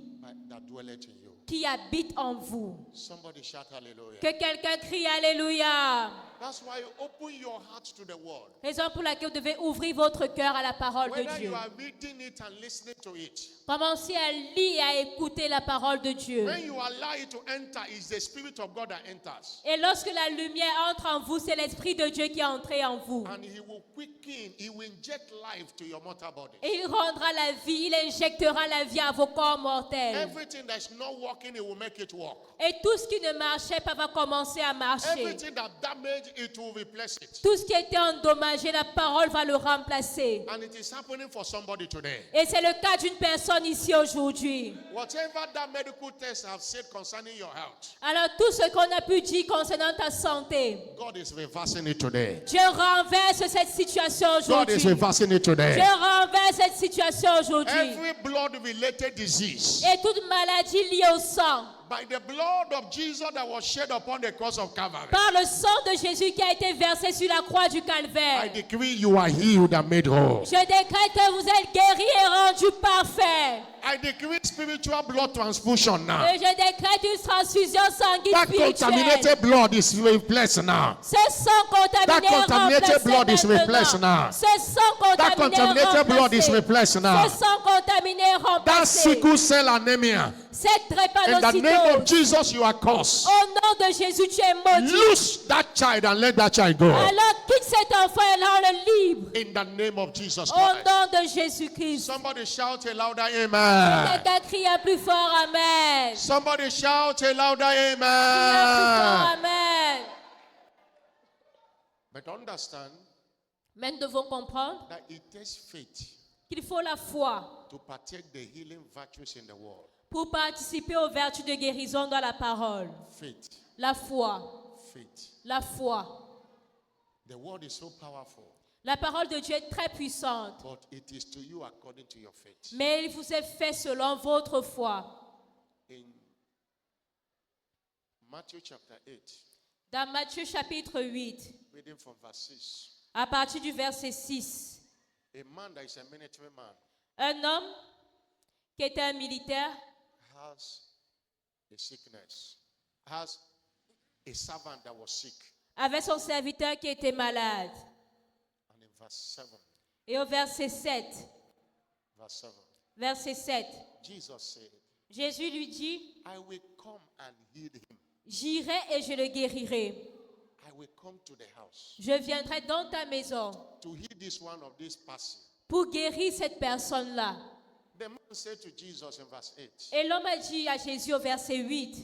that dwelleth in you. qui habite en vous. Somebody shout hallelujah. Que quelqu'un crie Alléluia. That's why you open your heart to the word. Raison pour laquelle vous devez ouvrir votre cœur à la parole de Whether Dieu. you are reading it and listening to it, Commencez à lire et à écouter la parole de Dieu. when you allow it to enter, it's the Spirit of God that enters. Et lorsque la lumière entre en vous, c'est l'Esprit de Dieu qui est entré en vous. And he will quicken, he will inject life to your mortal body. Et il rendra la vie, il injectera la vie à vos corps mortels. Everything that's not working, he will make it work. Et tout ce qui ne marchait pas va commencer à marcher. Everything that damaged, it will replace it. Tout ce qui était endommagé, la parole va le remplacer. And it is happening for somebody today. Et c'est le cas d'une personne ici aujourd'hui. Whatever that medical tests have said concerning your health, Alors tout ce qu'on a pu dire concernant ta santé, God is reversing it today. Dieu renverse cette situation God aujourd'hui. is reversing it today. Dieu renverse cette situation aujourd'hui. Every blood-related disease, Et toute maladie liée au sang, by the blood of Jesus that was shed upon the cross of Calvary, par le sang de Jésus qui a été versé sur la croix du I Calvaire, decree you are healed and made whole. je décrète que vous êtes guéris et rendus parfaits. I decree spiritual blood transfusion now. Et je décrète une transfusion sanguine That spirituelle. contaminated blood is replaced now. Ce sang contaminé That contaminated remplacé blood is replaced maintenant. now. Ce sang That contaminated blood is replaced now. Ce sang contaminé That remplacé. sickle cell anemia, Cette in the name of drépanocytose. Jesus, you are cursed. Au nom de Jésus, tu es maudit. Loose that child and let that child go. Alors quitte cet enfant et rends-le libre. In the name of Jesus Au Christ. nom de Jésus-Christ. Somebody shout a louder amen. Quelqu'un crie un plus fort Amen. Somebody shout a louder Crie un plus amen. fort Amen. But understand Mais nous devons comprendre that it takes faith qu'il faut la foi to partake the healing virtues in the world. pour participer aux vertus de guérison dans la parole. Faith, La foi. faith. La foi. The word is so powerful, La parole de Dieu est très puissante. but it is to you according to your faith. Mais il vous est fait selon votre foi. In Matthew chapter 8, Dans Matthieu chapitre 8, reading from verse 6, à partir du verset 6, a man that is a military man un homme qui était un militaire has a sickness, has a servant that was sick. avait son serviteur qui était malade. And in verse 7, Et au verset 7, verse 7, Jesus said, Jesus said, Jésus lui dit, I will come and heal him. j'irai et je le guérirai. I will come to the house Je viendrai dans ta maison to heal this one of this person. pour guérir cette personne-là. The man said to Jesus in verse 8, Et l'homme a dit à Jésus au verset 8,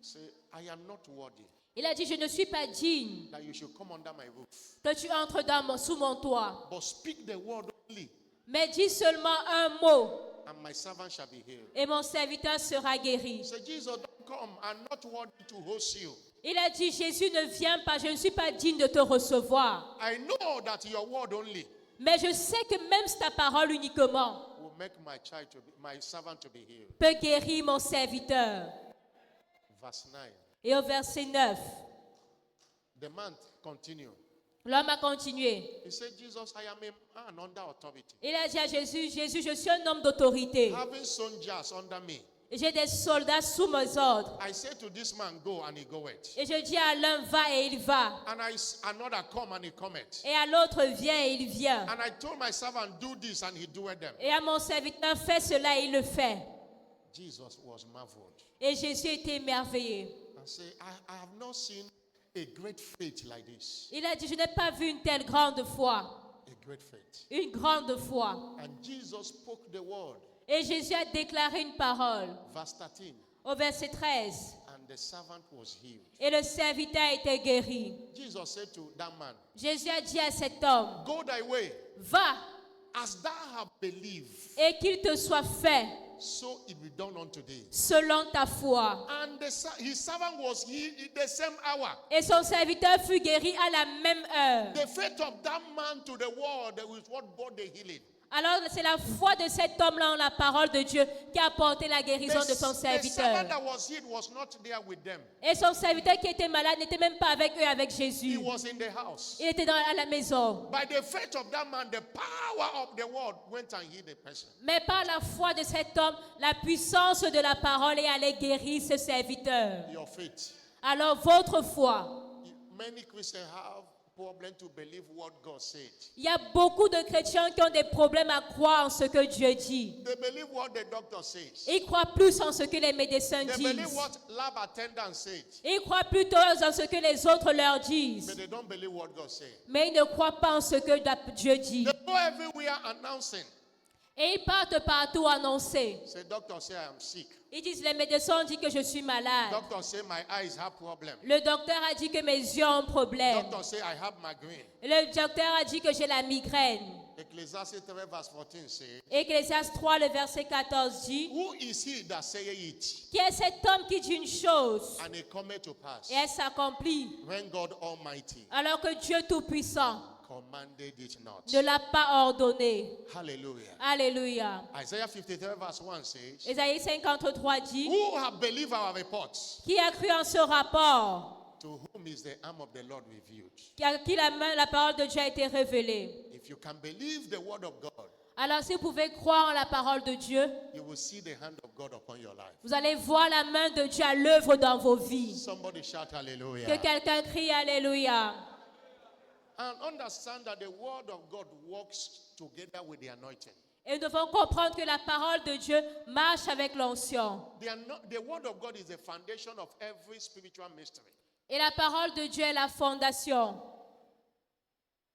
say, I am not worthy il a dit, je ne suis pas digne that you should come under my roof, que tu entres sous mon toit. but speak the word only, Mais dis seulement un mot and my servant shall be healed. et mon serviteur sera guéri. So Jesus, don't come. I'm not worthy to host you. Il a dit, Jésus, ne viens pas, je ne suis pas digne de te recevoir. I know that your word only Mais je sais que même ta parole uniquement will make my servant to be healed. peut guérir mon serviteur. Verse 9. Et au verset 9, The man continued. l'homme a continué. He said, Jesus, I am a man under authority, Il a dit à Jésus, Jésus, je suis un homme d'autorité. having soldiers under me. J'ai des soldats sous mes ordres. I said to this man, go, and he goeth. Et je dis à l'un, va et il va. And another come, and he cometh. Et à l'autre, viens et il vient. And I told my servant, do this, and he doeth them. Et à mon serviteur, fais cela et il le fait. Jesus was marveled Et Jésus était émerveillé. and said, I have not seen a great faith like this. Il a dit, je n'ai pas vu une telle grande foi. A great faith. Une grande foi. And Jesus spoke the word. Et Jésus a déclaré une parole Verse 13. au verset 13. And the servant was healed. Et le serviteur a été guéri. Jesus said to that man, Jésus a dit à cet homme, go thy way, va as thou hast believed, et qu'il te soit fait so it will be done unto thee. selon ta foi. And his servant was healed in the same hour. Et son serviteur fut guéri à la même heure. The faith of that man to the world is what brought the healing. Alors c'est la foi de cet homme-là en la parole de Dieu qui a apporté la guérison de son The servant serviteur. that was healed was not there with them. Et son serviteur qui était malade n'était même pas avec eux, avec He Jésus. was in the house. Il était à la maison. By the faith of that man, the power of the world went and healed the person. Mais par la foi de cet homme, la puissance de la parole est allée guérir ce serviteur. Your faith. Alors votre foi. Many Christians have problem to believe what God said. Il y a beaucoup de chrétiens qui ont des problèmes à croire en ce que Dieu dit. They believe what the doctor says. Ils croient plus en ce que les médecins They believe disent. what lab attendants said. Ils croient plutôt en ce que les autres leur But disent. they don't believe what God said. Mais ils ne croient pas en ce que Dieu dit. They go everywhere announcing. Et ils partent partout annoncer. Say, doctor say I am sick. Ils disent, les médecins ont dit que je suis malade. Doctor say my eyes have problem. Le docteur a dit que mes yeux ont problème. Doctor say I have migraine. Le docteur a dit que j'ai la migraine. Ecclesiastes 3 verse 14 says, Ecclésiaste 3, le verset 14 dit, who is he that sayeth it, qui est cet homme qui dit une chose and it cometh to pass, et elle s'accomplit, when God Almighty alors que Dieu Tout-Puissant commanded it not? ne l'a pas ordonné. Hallelujah. Alléluia. Isaiah 53 verse 1 says, Ésaïe 53 dit, who have believed our reports? qui a cru en ce rapport, To whom is the arm of the Lord revealed? à qui la parole de Dieu a été révélée. If you can believe the word of God, Alors si vous pouvez croire en la parole de Dieu, you will see the hand of God upon your life. vous allez voir la main de Dieu à l'œuvre dans vos vies. Somebody shout Que hallelujah. quelqu'un crie Alléluia. And understand that the word of God works together with the anointing. Et nous devons comprendre que la parole de Dieu marche avec l'onction. The word of God is the foundation of every spiritual mystery. Et la parole de Dieu est la fondation.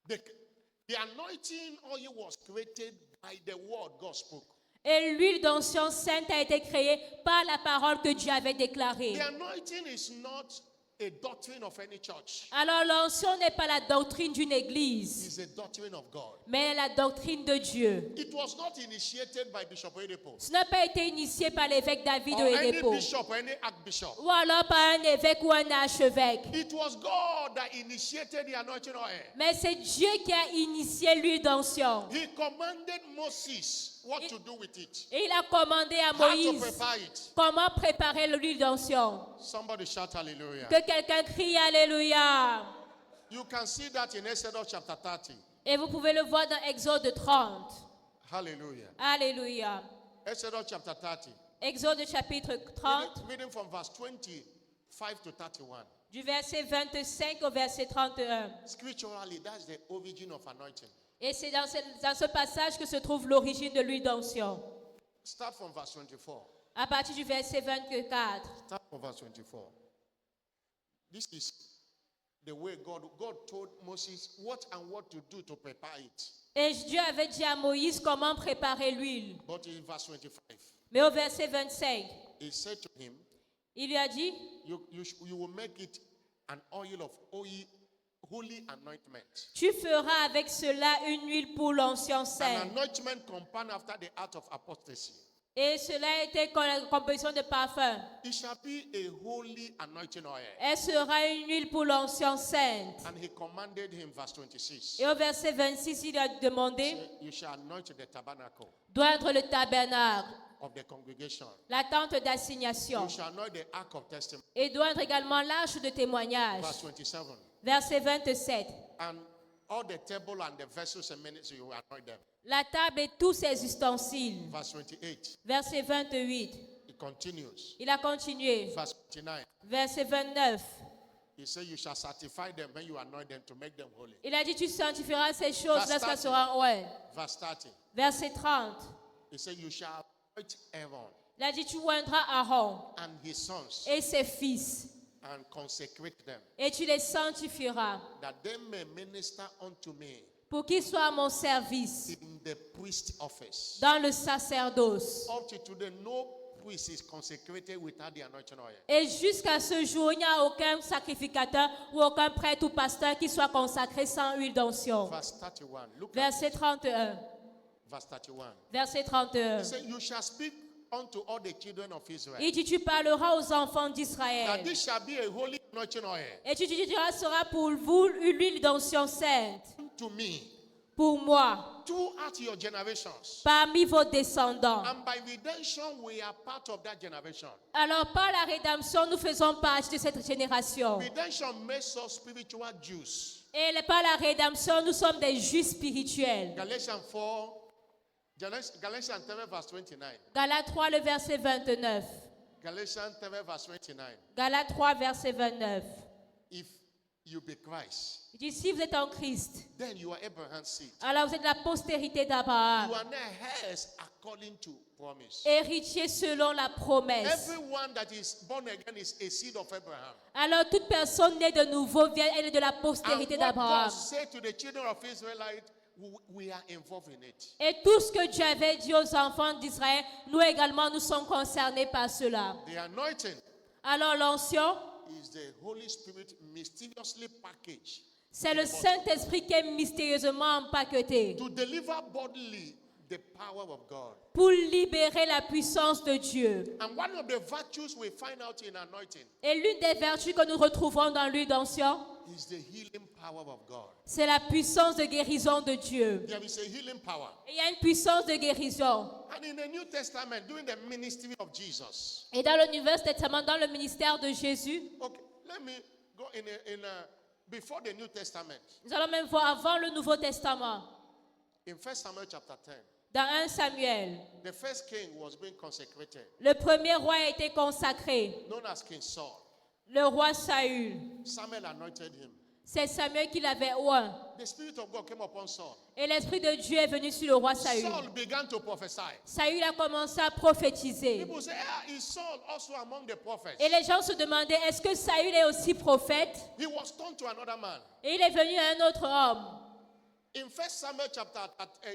The anointing oil was created by the word God spoke. Et l'huile d'onction sainte a été créée par la parole que Dieu avait déclarée. The anointing is not a doctrine of any church. Alors l'onction n'est pas la doctrine d'une église, It's a doctrine of God. mais la doctrine de Dieu. It was not initiated by Bishop Oyedepo Ce n'a pas été initié par l'évêque David or any Oyedepo, bishop or any archbishop. ou alors par un évêque ou un archevêque. It was God that initiated the anointing oil. Mais c'est Dieu qui a initié l'huile d'onction. He commanded Moses what to do with it, Et il a commandé à how to Moïse prepare it. comment préparer l'huile d'onction. Somebody shout hallelujah. Que quelqu'un crie Alléluia. You can see that in Exodus chapter 30. Et vous pouvez le voir dans Exode 30. Hallelujah. Alléluia. Exodus chapter 30. Exode chapitre 30, Reading from verse 25 to 31. du verset 25 au verset 31. Scripturally, that's the origin of anointing. Et c'est dans ce passage que se trouve l'origine de l'huile d'onction. Start from verse 24. À partir du verset 24. Start from verse 24. This is the way God told Moses what and what to do to prepare it. Et Dieu avait dit à Moïse comment préparer l'huile. But in verse 25, Mais au verset 25, he said to him, il lui a dit, you will make it an oil of holy anointment. tu feras avec cela une huile pour l'onction An sainte. anointment compound after the art of apostasy. Et cela était la composition de parfum. It shall be a holy anointing oil. Elle sera une huile pour l'onction sainte. And he commanded him, verse 26, Et au verset 26, il a demandé you shall anoint the tabernacle d'oindre le tabernacle, of the congregation. la tente d'assignation, You shall anoint the ark of testimony. et d'oindre également l'arche de témoignage. Verse 27. Verset 27. And all the table and the vessels and minutes, you will anoint them. La table et tous ses ustensiles. Verse 28. Verset 28. It continues. Il a continué. Verse 29. Verset 29. He said, you shall sanctify them when you anoint them to make them holy. Il a dit, tu sanctifieras ces choses Verse lorsqu'elles 30. seront ouais. Verse 30. Verset 30. He said, you shall anoint Aaron Il a dit, tu oindras Aaron and his sons et ses fils, and consecrate them, et tu les sanctifieras, that they may minister unto me pour qu'il soit à mon service in the priest office. dans le sacerdoce. Up to today, no priest is consecrated without the anointing oil. Et jusqu'à ce jour, il n'y a aucun sacrificateur ou aucun prêtre ou pasteur qui soit consacré sans huile d'onction. Verse 31. Look at Verset 31. verse 31. Verset 31. He said, you shall speak unto all the children of Israel. Il dit, tu parleras aux enfants That d'Israël. this shall be a holy anointing oil Et tu diras, sera pour vous une huile d'onction sainte, to me pour moi, throughout your generations. parmi vos descendants. And by redemption, we are part of that generation. Alors, par la rédemption, nous faisons partie de cette génération. Redemption makes us spiritual Jews. Et par la rédemption, nous sommes des justes spirituels. Galatians 4, Galatians 10 verse 29. Galates 3, le verset 29. Galatians 10 verse 29. Galates 3, verset 29. If you be Christ, Il dit, si vous êtes en Christ, then you are Abraham's seed. alors vous êtes la postérité You d'Abraham, are now heirs according to promise. héritier selon la promesse. Everyone that is born again is a seed of Abraham. Alors toute personne née de nouveau vient, elle est de la And postérité what d'Abraham. God said to the children of Israelite, we are involved in it. Et tout ce que Dieu avait dit aux enfants d'Israël, nous également, nous sommes concernés par cela. The anointing Alors l'onction, is the Holy Spirit mysteriously packaged c'est le Saint-Esprit qui est mystérieusement empaqueté to deliver bodily the power of God. pour libérer la puissance de Dieu. And one of the virtues we find out in anointing Et l'une des vertus que nous retrouvons dans l'huile d'onction, is the healing power of God. c'est la puissance de guérison de Dieu. There is a healing power. Et il y a une puissance de guérison. And in the New Testament, during the ministry of Jesus, Et dans le Nouveau Testament, dans le ministère de Jésus, okay, let me go before the New Testament, nous allons même voir avant le Nouveau Testament, in 1 Samuel chapter 10, dans 1 Samuel, the first king was being consecrated, le premier roi a été consacré, known as King Saul. le roi Saül. Samuel anointed him. C'est Samuel qui l'avait oint. The Spirit of God came upon Saul. Et l'Esprit de Dieu est venu sur le roi Saül. Saul began to prophesy. Saül a commencé à prophétiser. People say, is Saul also among the prophets? Et les gens se demandaient, est-ce que Saül est aussi prophète? He was turned to another man. Et il est venu à un autre homme. In 1 Samuel chapter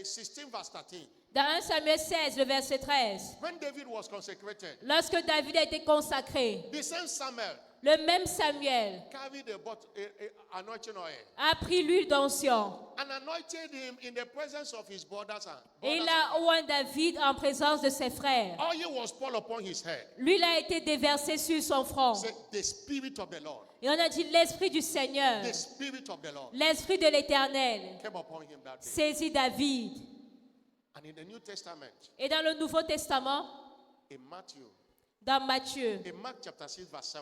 16 verse 13, Dans 1 Samuel 16, le verset 13, when David was consecrated, lorsque David a été consacré, the same Samuel le même Samuel carried a anointing oil a pris l'huile d'onction. and anointed him in the presence of his brothers. Et il a oint David en présence de ses frères. Oil was poured upon his head. L'huile a été déversée sur son front. Say, the Spirit of the Lord, Et on a dit, l'Esprit du Seigneur, the Spirit of the Lord l'Esprit de l'Éternel, came upon him that day. saisit David. And in the New Testament, Et dans le Nouveau Testament, in Matthew, dans Matthieu, in Mark chapter 6 verse 7,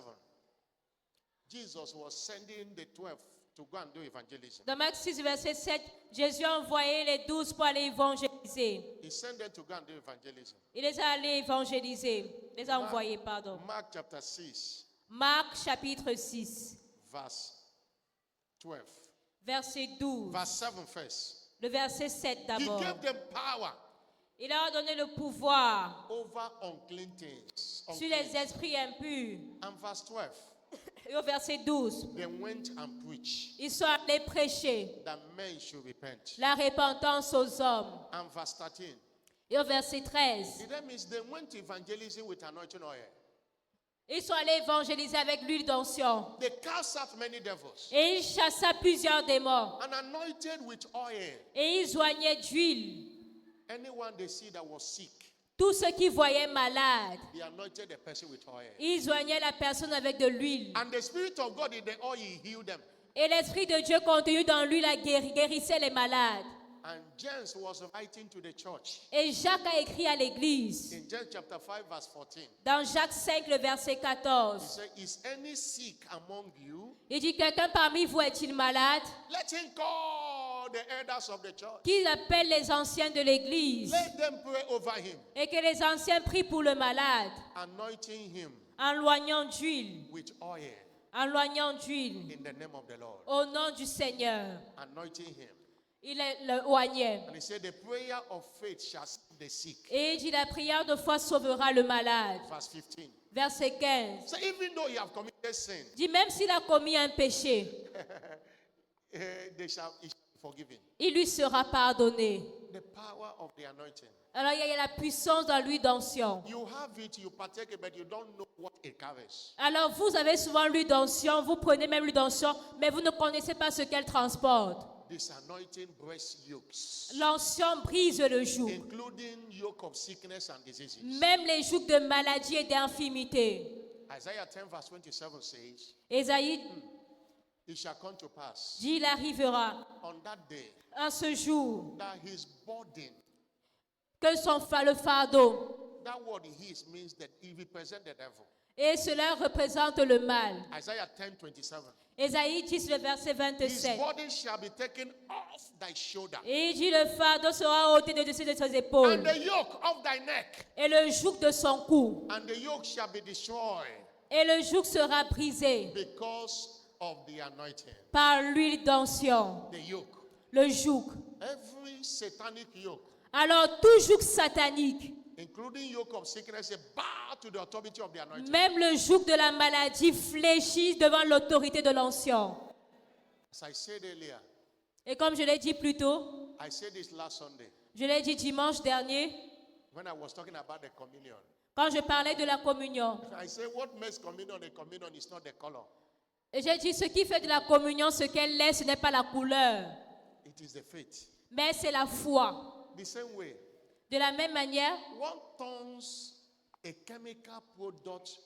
Jesus was sending the 12 to go and do evangelism. dans Marc 6, verset 7, Jésus a envoyé les 12 pour aller évangéliser. He sent them to go and do evangelism. Il les a allés évangéliser. Les a envoyés, pardon. Mark chapter 6 Marc chapitre 6, verse 12. verset 12. Verse 7 first. Le verset 7 He d'abord. gave them power Il leur a donné le pouvoir over unclean things. sur les esprits impurs. And verse 12. Et au verset 12, They went and preached ils sont allés prêcher that men should repent. la repentance aux hommes. And verse 13. Et au verset 13, That means they went to evangelism with anointing oil. ils sont allés évangéliser avec l'huile d'onction. They cast out many devils Et ils chassaient plusieurs démons. and anointed with oil Et ils joignaient d'huile anyone they see that was sick. tous ceux qui voyaient malades. They anointed the person with oil. Ils joignaient la personne avec de l'huile. And the Spirit of God in the oil healed them. Et l'Esprit de Dieu contenu dans l'huile guérissait les malades. And James was writing to the church Et Jacques a écrit à l'église, in James chapter 5 verse 14. dans Jacques 5, le verset He 14. said, is any sick among you? Il dit, quelqu'un parmi vous est-il malade? Let him call the elders of the church. Qu'il appelle les anciens de l'église. Let them pray over him, Et que les anciens prient pour le malade. anointing him En loignant d'huile. with oil En loignant d'huile. in the name of the Lord. Au nom du Seigneur. Anointing him. Il le oignait. And he said, the prayer of faith shall save the sick. Et il dit, la prière de foi sauvera le malade. Verse 15. Verset 15. So even though you have committed sin, Il dit, même s'il a commis un péché, it shall be forgiven. il lui sera pardonné. The power of the anointing. Alors il y a la puissance dans l'huile d'onction. You have it, you partake it, but you don't know what it carries. Alors vous avez souvent l'huile d'onction, vous prenez même l'huile d'onction, mais vous ne connaissez pas ce qu'elle transporte. This anointing breaks yokes, L'onction brise le joug, including yoke of sickness and diseases. même les jougs de maladie et d'infirmité. Isaiah 10 verse 27 says, Ésaïe it shall come to pass dit, il arrivera on that day à ce jour that his burden, que le fardeau, that word his means that he represents the devil. et cela représente le mal. Isaiah 10 27. Ésaïe 10, le verset His 27. burden shall be taken off thy shoulder, Et il dit, le fardeau sera ôté de dessus de ses épaules, and the yoke of thy neck, et le joug de son cou, and the yoke shall be destroyed et le joug sera brisé because of the anointing. par l'huile d'onction, The yoke. le joug. Every satanic yoke, Alors tout joug satanique, including yoke of sickness, bow to the authority of the anointing. même le joug de la maladie fléchit devant l'autorité de l'onction. As I said earlier, Et comme je l'ai dit plus tôt, I said this last Sunday je l'ai dit dimanche dernier, when I was talking about the communion. quand je parlais de la communion. I said what makes communion a communion is not the color, Et j'ai dit, ce qui fait de la communion ce qu'elle est, ce n'est pas la couleur, it is the faith. mais c'est la foi. The same way, De la même manière, what turns a chemical product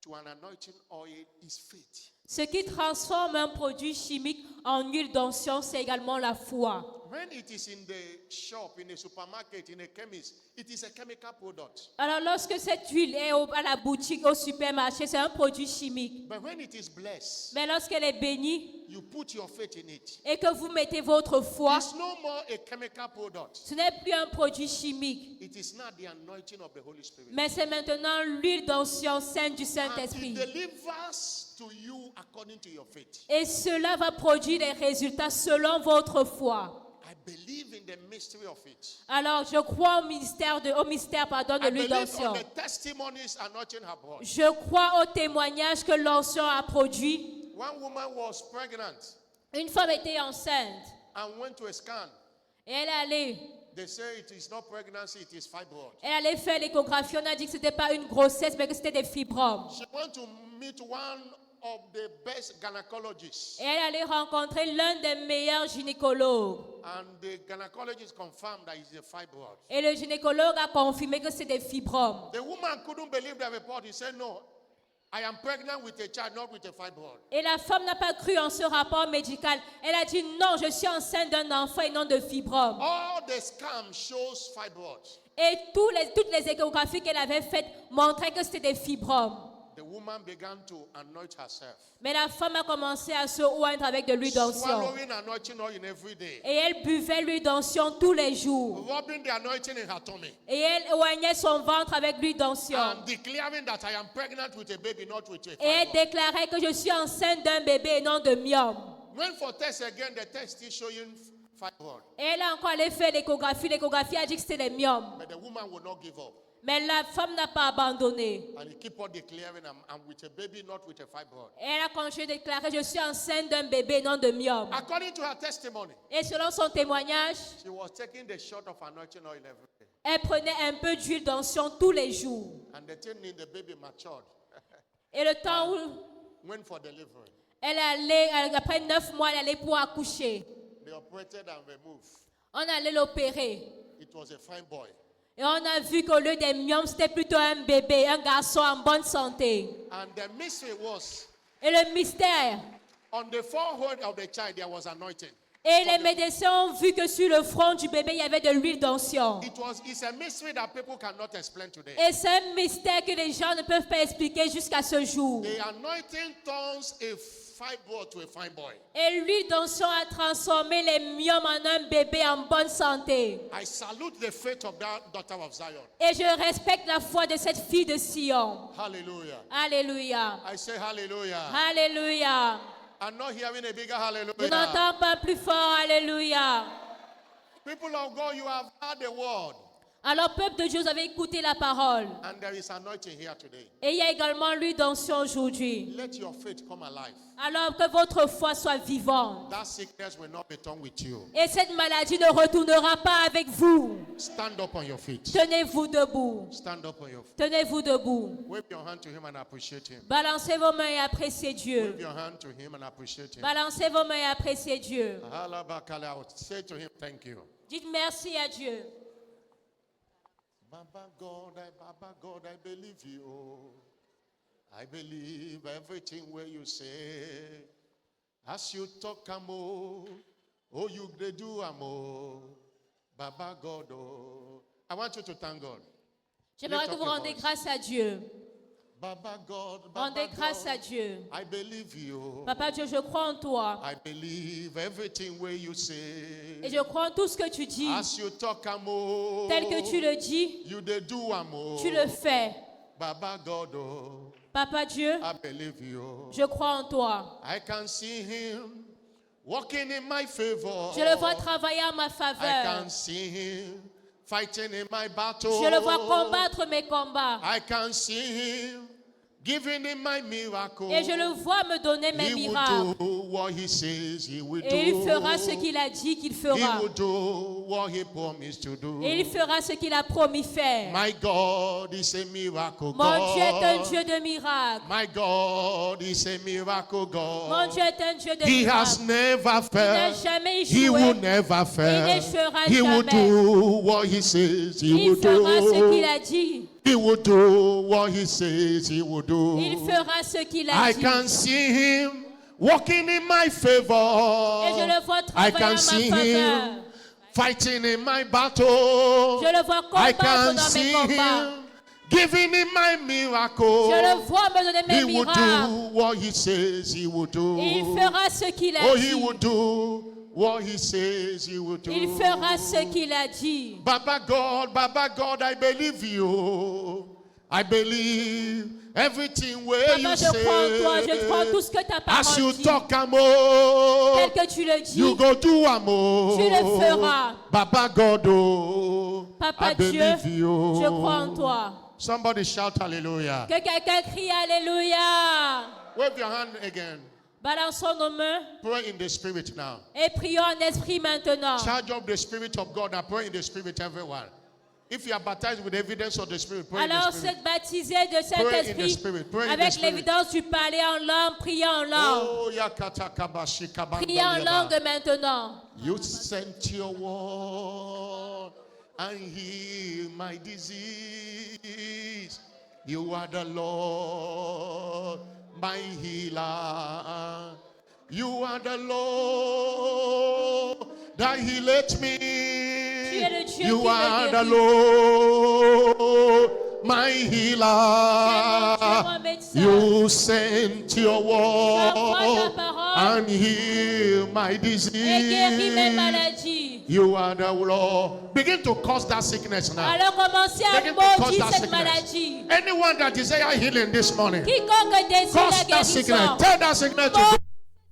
to an anointing oil is faith. ce qui transforme un produit chimique en huile d'onction, c'est également la foi. When it is in the shop, in the supermarket, in a chemist, it is a chemical product. Alors lorsque cette huile est à la boutique, au supermarché, c'est un produit chimique. But when it is blessed, Mais lorsqu'elle est bénie you put your faith in it. et que vous mettez votre foi, It's no more a chemical product. ce n'est plus un produit chimique, It is not the anointing of the Holy Spirit. mais c'est maintenant l'huile d'onction sainte du And it Saint-Esprit. delivers to you according to your faith. Et cela va produire des résultats selon votre foi. I believe in the mystery of it. Alors, je crois au mystère de I l'huile believe d'onction. on the testimonies anointing her brought. Je crois au témoignage que l'onction a produit. One woman was pregnant Une femme était enceinte and went to a scan. et elle allait They say it is not pregnancy, it is fibroid. faire l'échographie. On a dit que ce n'était pas une grossesse, mais que c'était des fibromes. She went to meet one of the best gynecologists, Et elle allait rencontrer l'un des meilleurs gynécologues. and the gynecologist confirmed that it's a fibroid. Et le gynécologue a confirmé que c'est des fibromes. The woman couldn't believe the report. He said, no, I am pregnant with a child, not with a fibroid. Et la femme n'a pas cru en ce rapport médical. Elle a dit non, je suis enceinte d'un enfant et non de fibromes. All the scam shows fibroids. Et toutes les échographies qu'elle avait faites montraient que c'était des fibromes. The woman began to anoint herself, Mais la femme a commencé à se oindre avec de l'huile d'onction. swallowing anointing oil every day, Et elle buvait l'huile d'onction tous les jours. rubbing the anointing in her tummy, Et elle oignait son ventre avec l'huile d'onction. and declaring that I am pregnant with a baby, not with a Et elle fibroid. déclarait que je suis enceinte d'un bébé et non de myome. Went for test again, the test is showing fibroid. Et elle a encore allé faire l'échographie. L'échographie a dit que c'était des myomes. But the woman would not give up. Mais la femme n'a pas abandonné. And he keep on declaring, I'm with a baby, not with a fibroid. Et elle a continué de déclarer, je suis enceinte d'un bébé et non de myome. According to her testimony, Et selon son témoignage, she was taking the shot of anointing oil every day. elle prenait un peu d'huile d'onction tous les jours. And the thing in the baby matured, Et le temps où went for delivery. elle allait, après 9 mois, elle allait pour accoucher. They operated and removed. On allait l'opérer. It was a fine boy. Et on a vu qu'au lieu des myomes, c'était plutôt un bébé, un garçon en bonne santé. And the mystery was, Et le mystère, on the forehead of the child, there was anointing. et les médecins ont vu que sur le front du bébé, il y avait de l'huile d'onction. It's a mystery that people cannot explain today. Et c'est un mystère que les gens ne peuvent pas expliquer jusqu'à ce jour. The anointing turns a fibroid to a fine boy. Et l'huile d'onction a transformé les myomes en un bébé en bonne santé. I salute the faith of that daughter of Zion. Et je respecte la foi de cette fille de Sion. Hallelujah. Alléluia. I say hallelujah. Alléluia. I'm not hearing a bigger Je hallelujah. n'entends pas plus fort. Alléluia. People of God, you have heard the word. Alors, peuple de Dieu, vous avez écouté la parole. And there is anointing here today. Et il y a également l'huile d'onction aujourd'hui. Let your faith come alive. Alors que votre foi soit vivante. That sickness will not return with you. Et cette maladie ne retournera pas avec vous. Stand up on your feet. Tenez-vous debout. Stand up on your feet. Tenez-vous debout. Wave your hand to him and appreciate him. Balancez vos mains et appréciez Wave Dieu. your hand to him and appreciate him. Balancez vos mains et appréciez Dieu. Say to him, thank you. Dites merci à Dieu. Baba God, I believe you. I believe everything where you say. As you talk, amo. Oh, you they do, amo. Baba God, oh. I want you to thank God. J'aimerais Lift que up vous your rendiez voice. grâce à Dieu. Baba God, Rendez grâce à God, Dieu. I believe you. Papa Dieu, je crois en toi. I believe everything where you Et say. je crois en tout ce que tu dis. As you talk, amo. Tel que tu le dis, You they do, amo. tu le fais. Baba God, oh. Papa Dieu, I believe you. je crois en toi. I can see him walking in my favor. Je le vois travailler en ma I faveur. can see him fighting in my battle. Je le vois combattre mes combats. I can see him giving in my miracle. Et je le vois me donner mes He will miracles. do what he says he will do. Et il fera ce qu'il a dit qu'il He fera. will do what he promised to do. Et il fera ce qu'il a promis faire. My God is a miracle Mon Dieu est un God. Dieu de miracles. My God is a miracle God. Mon Dieu est un Dieu de He has miracles. never Il n'a failed. jamais He will échoué. never fail. n'échouera He will jamais. do what he says he Il will fera ce qu'il do. a dit. He will do what he says he will do. Il fera ce qu'il a I dit. can see him walking in my Et favor. je le vois I travailler en can ma see faveur. him fighting in my battle. Je le vois I combattre can dans see mes combats. him giving in my miracle. Je le vois me donner mes He will miracles. do what he says he will do. Et il fera ce qu'il a Oh, he dit. will do what he says he will do. Il fera ce qu'il a dit. Baba God, I believe you. I believe everything where Papa, you je crois en toi. Je crois en say. tout ce que ta As you parole dit. talk, amo, Tel que tu le dis. you go do amo. Tu le feras. Baba God, oh, Papa I Dieu, believe you. je crois en toi. Somebody shout hallelujah. Que quelqu'un crie Alléluia. Wave your hand again. Balançons nos mains Pray in the spirit now. et prions en esprit maintenant. Charge up the spirit of God and pray in the spirit, everyone. If you are baptized with evidence of the spirit, pray in Alors, the spirit. cette baptisée de Saint-Esprit, Spirit. Pray in the avec spirit. l'évidence du parler en langue, priez en langue. Oh, yakata kabashi kabando Priez en yaba. langue maintenant. You sent your word and heal my disease. You are the Lord, my healer. You are the Lord that healeth me. es le Dieu You qui me are the guérit. Lord, my Tu es healer. mon médecin. You sent your Envoie ta word parole and heal my et guéris mes disease. maladies. You are the Lord. Begin to cause that sickness now. Alors commencez à Begin to cause maudire that cette sickness. maladie. Anyone that desire healing this morning, Quiconque désire la cause that sickness. guérison, Tell that sickness to go. cette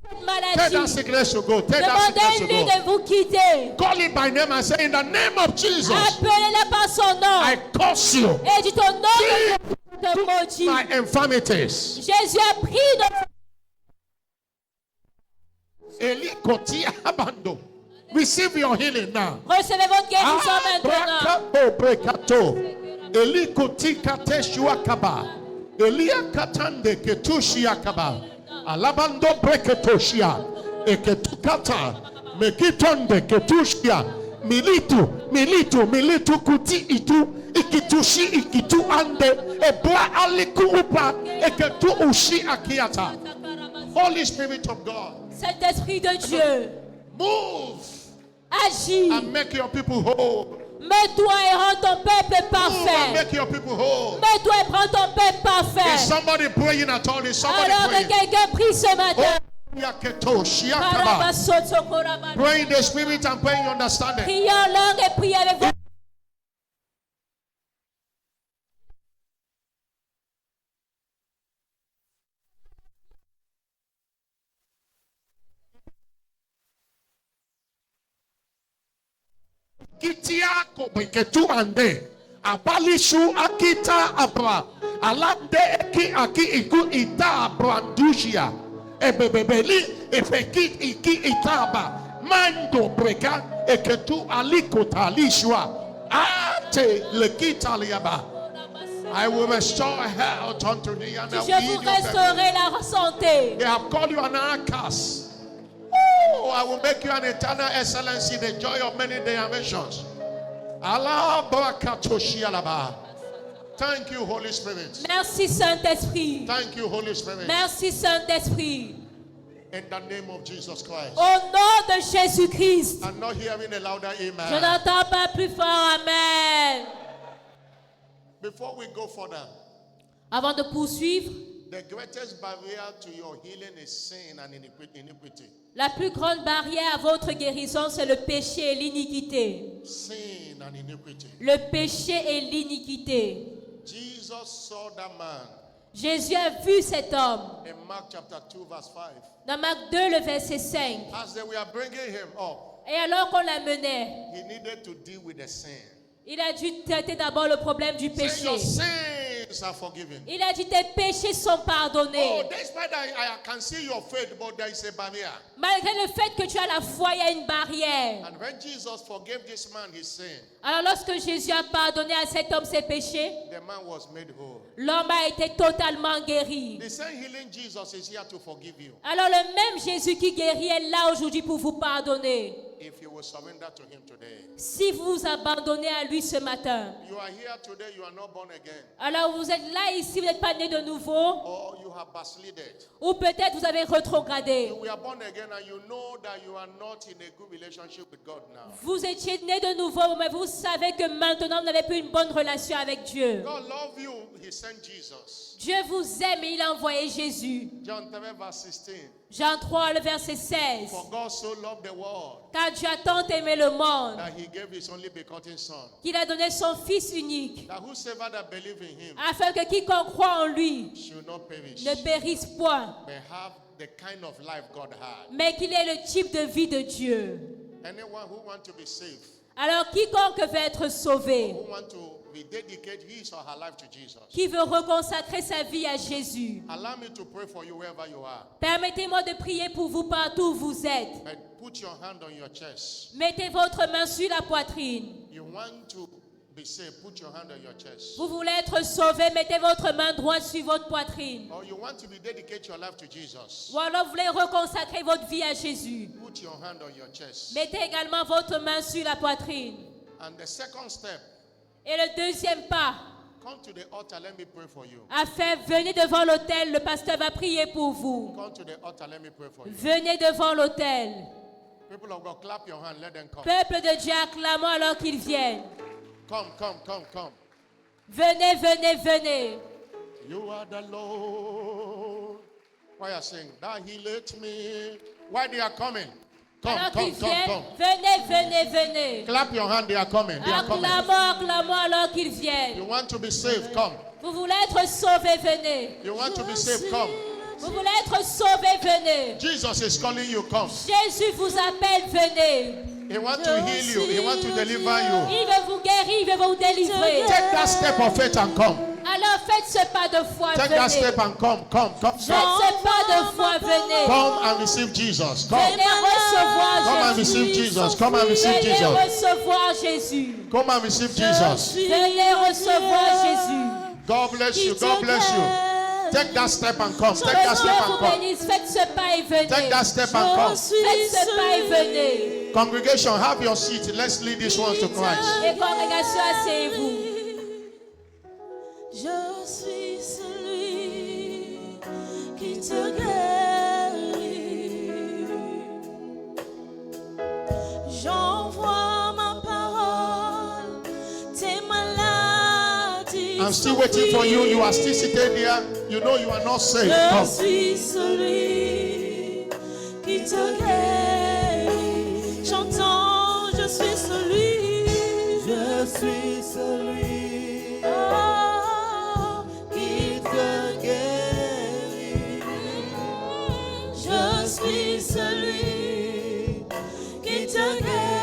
Tell that maladie, sickness to go. Tell that sickness to demandez-lui go. de vous quitter. Call it by name and say, in the name of Jesus, Appelez-le par son nom. I curse you. Et dit au nom de te maudit. My infirmities. Jésus a pris de Eli koti abando. Receive your healing now. recevez votre guérison maintenant. Brakato brekato. Eli koti kate shuakaba. Elia katande ketushiakaba. Alabando breketoshia. Eketukata. Mekitonde ketushia. Militu kuti itu. Ikitushi ikitu ande. Ebla aliku upa. Eketu ushi akiata. Holy Spirit of God, Saint-Esprit de Dieu, move agis. and make your people whole. Mets-toi et rends ton peuple Move and parfait. make your people whole. Mets-toi et prends ton peuple Is parfait. somebody praying at all? Is somebody Alors que praying? quelqu'un prie ce matin. Oh, yaketo, shiakaba. Pray in the spirit and pray in understanding. Priez en langue et priez avec vous. Gitiako Briketu Ande. Abalishu Akita Abra. Alande Eki Aki Iku Ita Abrandushia. Ebebeli Efekit Iki Itaba. Mando Breka Eketu Alikota Lishua. Ate Lekita Liaba. I will restore health unto thee and I will Je vous heal your restaurerai la santé. They have called you an outcast. Oh, I will make you an eternal excellency, the joy of many dimensions. Allah barakatoshi alaba. Thank you, Holy Spirit. Merci Saint-Esprit. Thank you, Holy Spirit. Merci Saint-Esprit. In the name of Jesus Christ. Au nom de Jésus-Christ. I'm not hearing a louder Je amen. n'entends pas plus fort. Amen. Before we go further, Avant de poursuivre, the greatest barrier to your healing is sin and iniquity. la plus grande barrière à votre guérison, c'est le péché et l'iniquité. Sin and iniquity. Le péché et l'iniquité. Jesus saw that man Jésus a vu cet homme. in Mark chapter 2 verse 5. Dans Marc 2, le verset 5. As they were bringing him up, Et alors qu'on l'amenait, he needed to deal with the sin. il a dû traiter d'abord le problème du Say péché. your sins are forgiven. Il a dit tes péchés sont pardonnés. Oh, despite I can see your faith, but there is a barrier. Malgré le fait que tu as la foi, il y a une barrière. And when Jesus forgave this man his sin, Alors lorsque Jésus a pardonné à cet homme ses péchés, the man was made whole. l'homme a été totalement guéri. The same healing Jesus is here to forgive you. Alors le même Jésus qui guérit est là aujourd'hui pour vous pardonner. If you will surrender to him today. Si vous vous abandonnez à lui ce matin. You are here today, you are not born again. Alors vous êtes là ici, vous n'êtes pas né de nouveau. Or you have backslided. Ou peut-être vous avez rétrogradé. You were born again and you know that you are not in a good relationship with God now. Vous étiez né de nouveau, mais vous savez que maintenant vous n'avez plus une bonne relation avec Dieu. God loved you, he sent Jesus. Dieu vous aime et il a envoyé Jésus. John 3 verse 16. Jean 3, le verset 16. For God so loved the world Car Dieu a tant aimé le monde that he gave his only begotten son. qu'il a donné son Fils unique, That whosoever that believe in him afin que quiconque croit en lui should not perish, ne périsse point, but have the kind of life God had. mais qu'il ait le type de vie de Dieu. Anyone who wants to be saved, Alors quiconque veut être sauvé, who wants to rededicate his or her life to Jesus, qui veut reconsacrer sa vie à Jésus, allow me to pray for you wherever you are. permettez-moi de prier pour vous partout où vous êtes. But put your hand on your chest. Mettez votre main sur la poitrine. You want to be saved, put your hand on your chest. Vous voulez être sauvé, mettez votre main droite sur votre poitrine. Or you want to rededicate your life to Jesus, Ou alors vous voulez reconsacrer votre vie à Jésus. put your hand on your chest. Mettez également votre main sur la poitrine. And the second step, Et le deuxième pas, come to the altar, let me pray for you. afin, venez devant l'autel, le pasteur va prier pour vous. Come to the altar, let me pray for you. Venez devant l'autel. People of God, clap your hand, let them come. Peuple de Dieu, acclamons alors qu'ils viennent. Come, come, come, come. Venez, venez, venez. You are the Lord. Why are you saying that he let me? Why they are coming? Come, Alors come, qu'ils come, viennent, come. venez, venez, venez. Clap your hand, they are coming. They are coming. Acclamons, acclamons alors qu'ils You viennent. want to be saved? Come. Vous voulez être sauvé, venez. You want to be saved? Come. Vous voulez être sauvé, venez. Jesus is calling you. Come. Jésus vous appelle, venez. He wants to heal you. He wants to deliver you. Il veut vous guérir, il veut vous délivrer. Take that step of faith and come. Alors faites ce pas de foi, Take that venez. step and come. Come, come, Faites come. ce pas de foi, venez. Come and receive Jesus. Come. Venez recevoir Come and Jésus. receive Jesus. Come and receive Venez Jesus. recevoir Jésus. Come and receive Jesus. Venez recevoir Jésus. God bless you. God bless you. Take that step and come. Take Que that Dieu step and vous come. bénisse. Faites ce pas et venez. Take that step and come. Faites ce pas et venez. Congregation, have your seat. Let's lead these ones to Christ. Et congrégation, asseyez-vous. Je suis celui qui te guérit. J'envoie ma parole, tes maladies. I'm still waiting for you. You are still sitting there. You know you are not saved. Je Come. suis celui qui te guérit. J'entends, je suis celui. Je suis celui qui te guérit. Je suis celui qui te guérit.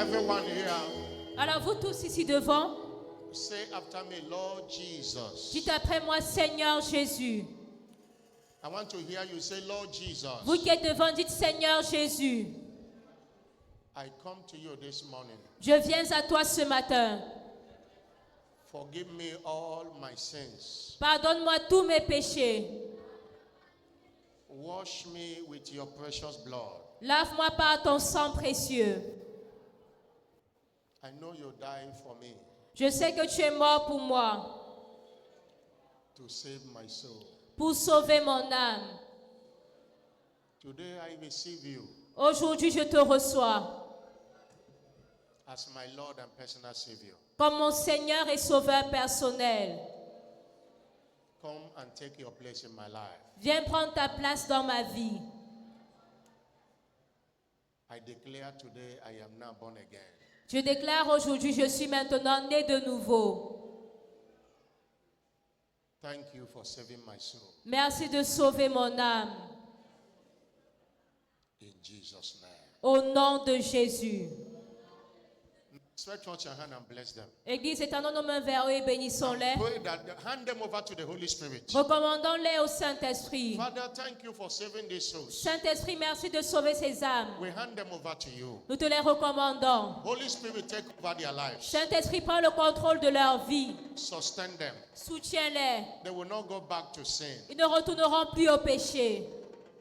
Everyone here, Alors vous tous ici devant, say after me, Lord Jesus. dites après moi, Seigneur Jésus. I want to hear you say, Lord Jesus. Vous qui êtes devant, dites Seigneur Jésus. I come to you this morning. Je viens à toi ce matin. Forgive me all my sins. Pardonne-moi tous mes péchés. Wash me with your precious blood. Lave-moi par ton sang précieux. I know you died for me Je sais que tu es mort pour moi, to save my soul. pour sauver mon âme. Today I receive you Aujourd'hui, je te reçois as my Lord and personal Savior. comme mon Seigneur et Sauveur personnel. Come and take your place in my life. Viens prendre ta place dans ma vie. I declare today I am now born again. Je déclare aujourd'hui, je suis maintenant né de nouveau. Thank you for saving my soul. Merci de sauver mon âme. In Jesus' name. Au nom de Jésus. Stretch out your hand and bless them. Église, étendons nos mains vers eux et bénissons-les. Pray that hand them over to the Holy Spirit. Recommandons-les au Saint-Esprit. Father, thank you for saving these souls. Saint-Esprit, merci de sauver ces âmes. We hand them over to you. Nous te les recommandons. Holy Spirit, take over their lives. Saint-Esprit, prends le contrôle de leur vie. Sustain them. Soutiens-les. They will not go back to sin. Ils ne retourneront plus au péché.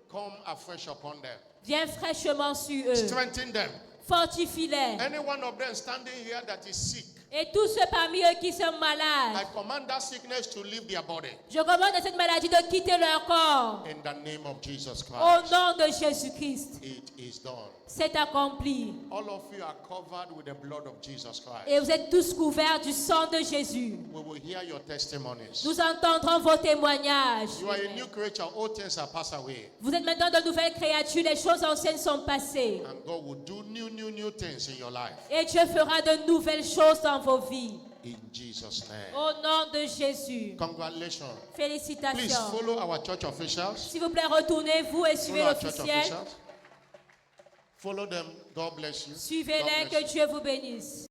Come afresh upon them. Viens fraîchement sur eux. Strengthen them. Fortifie-les. Any one of them standing here that is sick, Et tous ceux parmi eux qui sont I malades, command that sickness to leave their body. je commande à cette maladie de quitter leur corps. In the name of Jesus Au Christ. nom de Jésus-Christ, It is done. c'est accompli. All of you are covered with the blood of Jesus Christ. Et vous êtes tous couverts du sang de Jésus. We will hear your testimonies. Nous entendrons vos témoignages. You are a new creature. All things are passed away. Vous êtes maintenant de nouvelles créatures. Les choses anciennes sont passées. And God will do new things in your life. Et Dieu fera de nouvelles choses dans vos vies. In Jesus' name. Au nom de Jésus. Congratulations. Please Félicitations. follow our church officials. S'il vous plaît, retournez-vous et suivez Follow our church l'officiel. officials. Follow them. God bless you. God Suivez-les, bless que you. Dieu vous bénisse.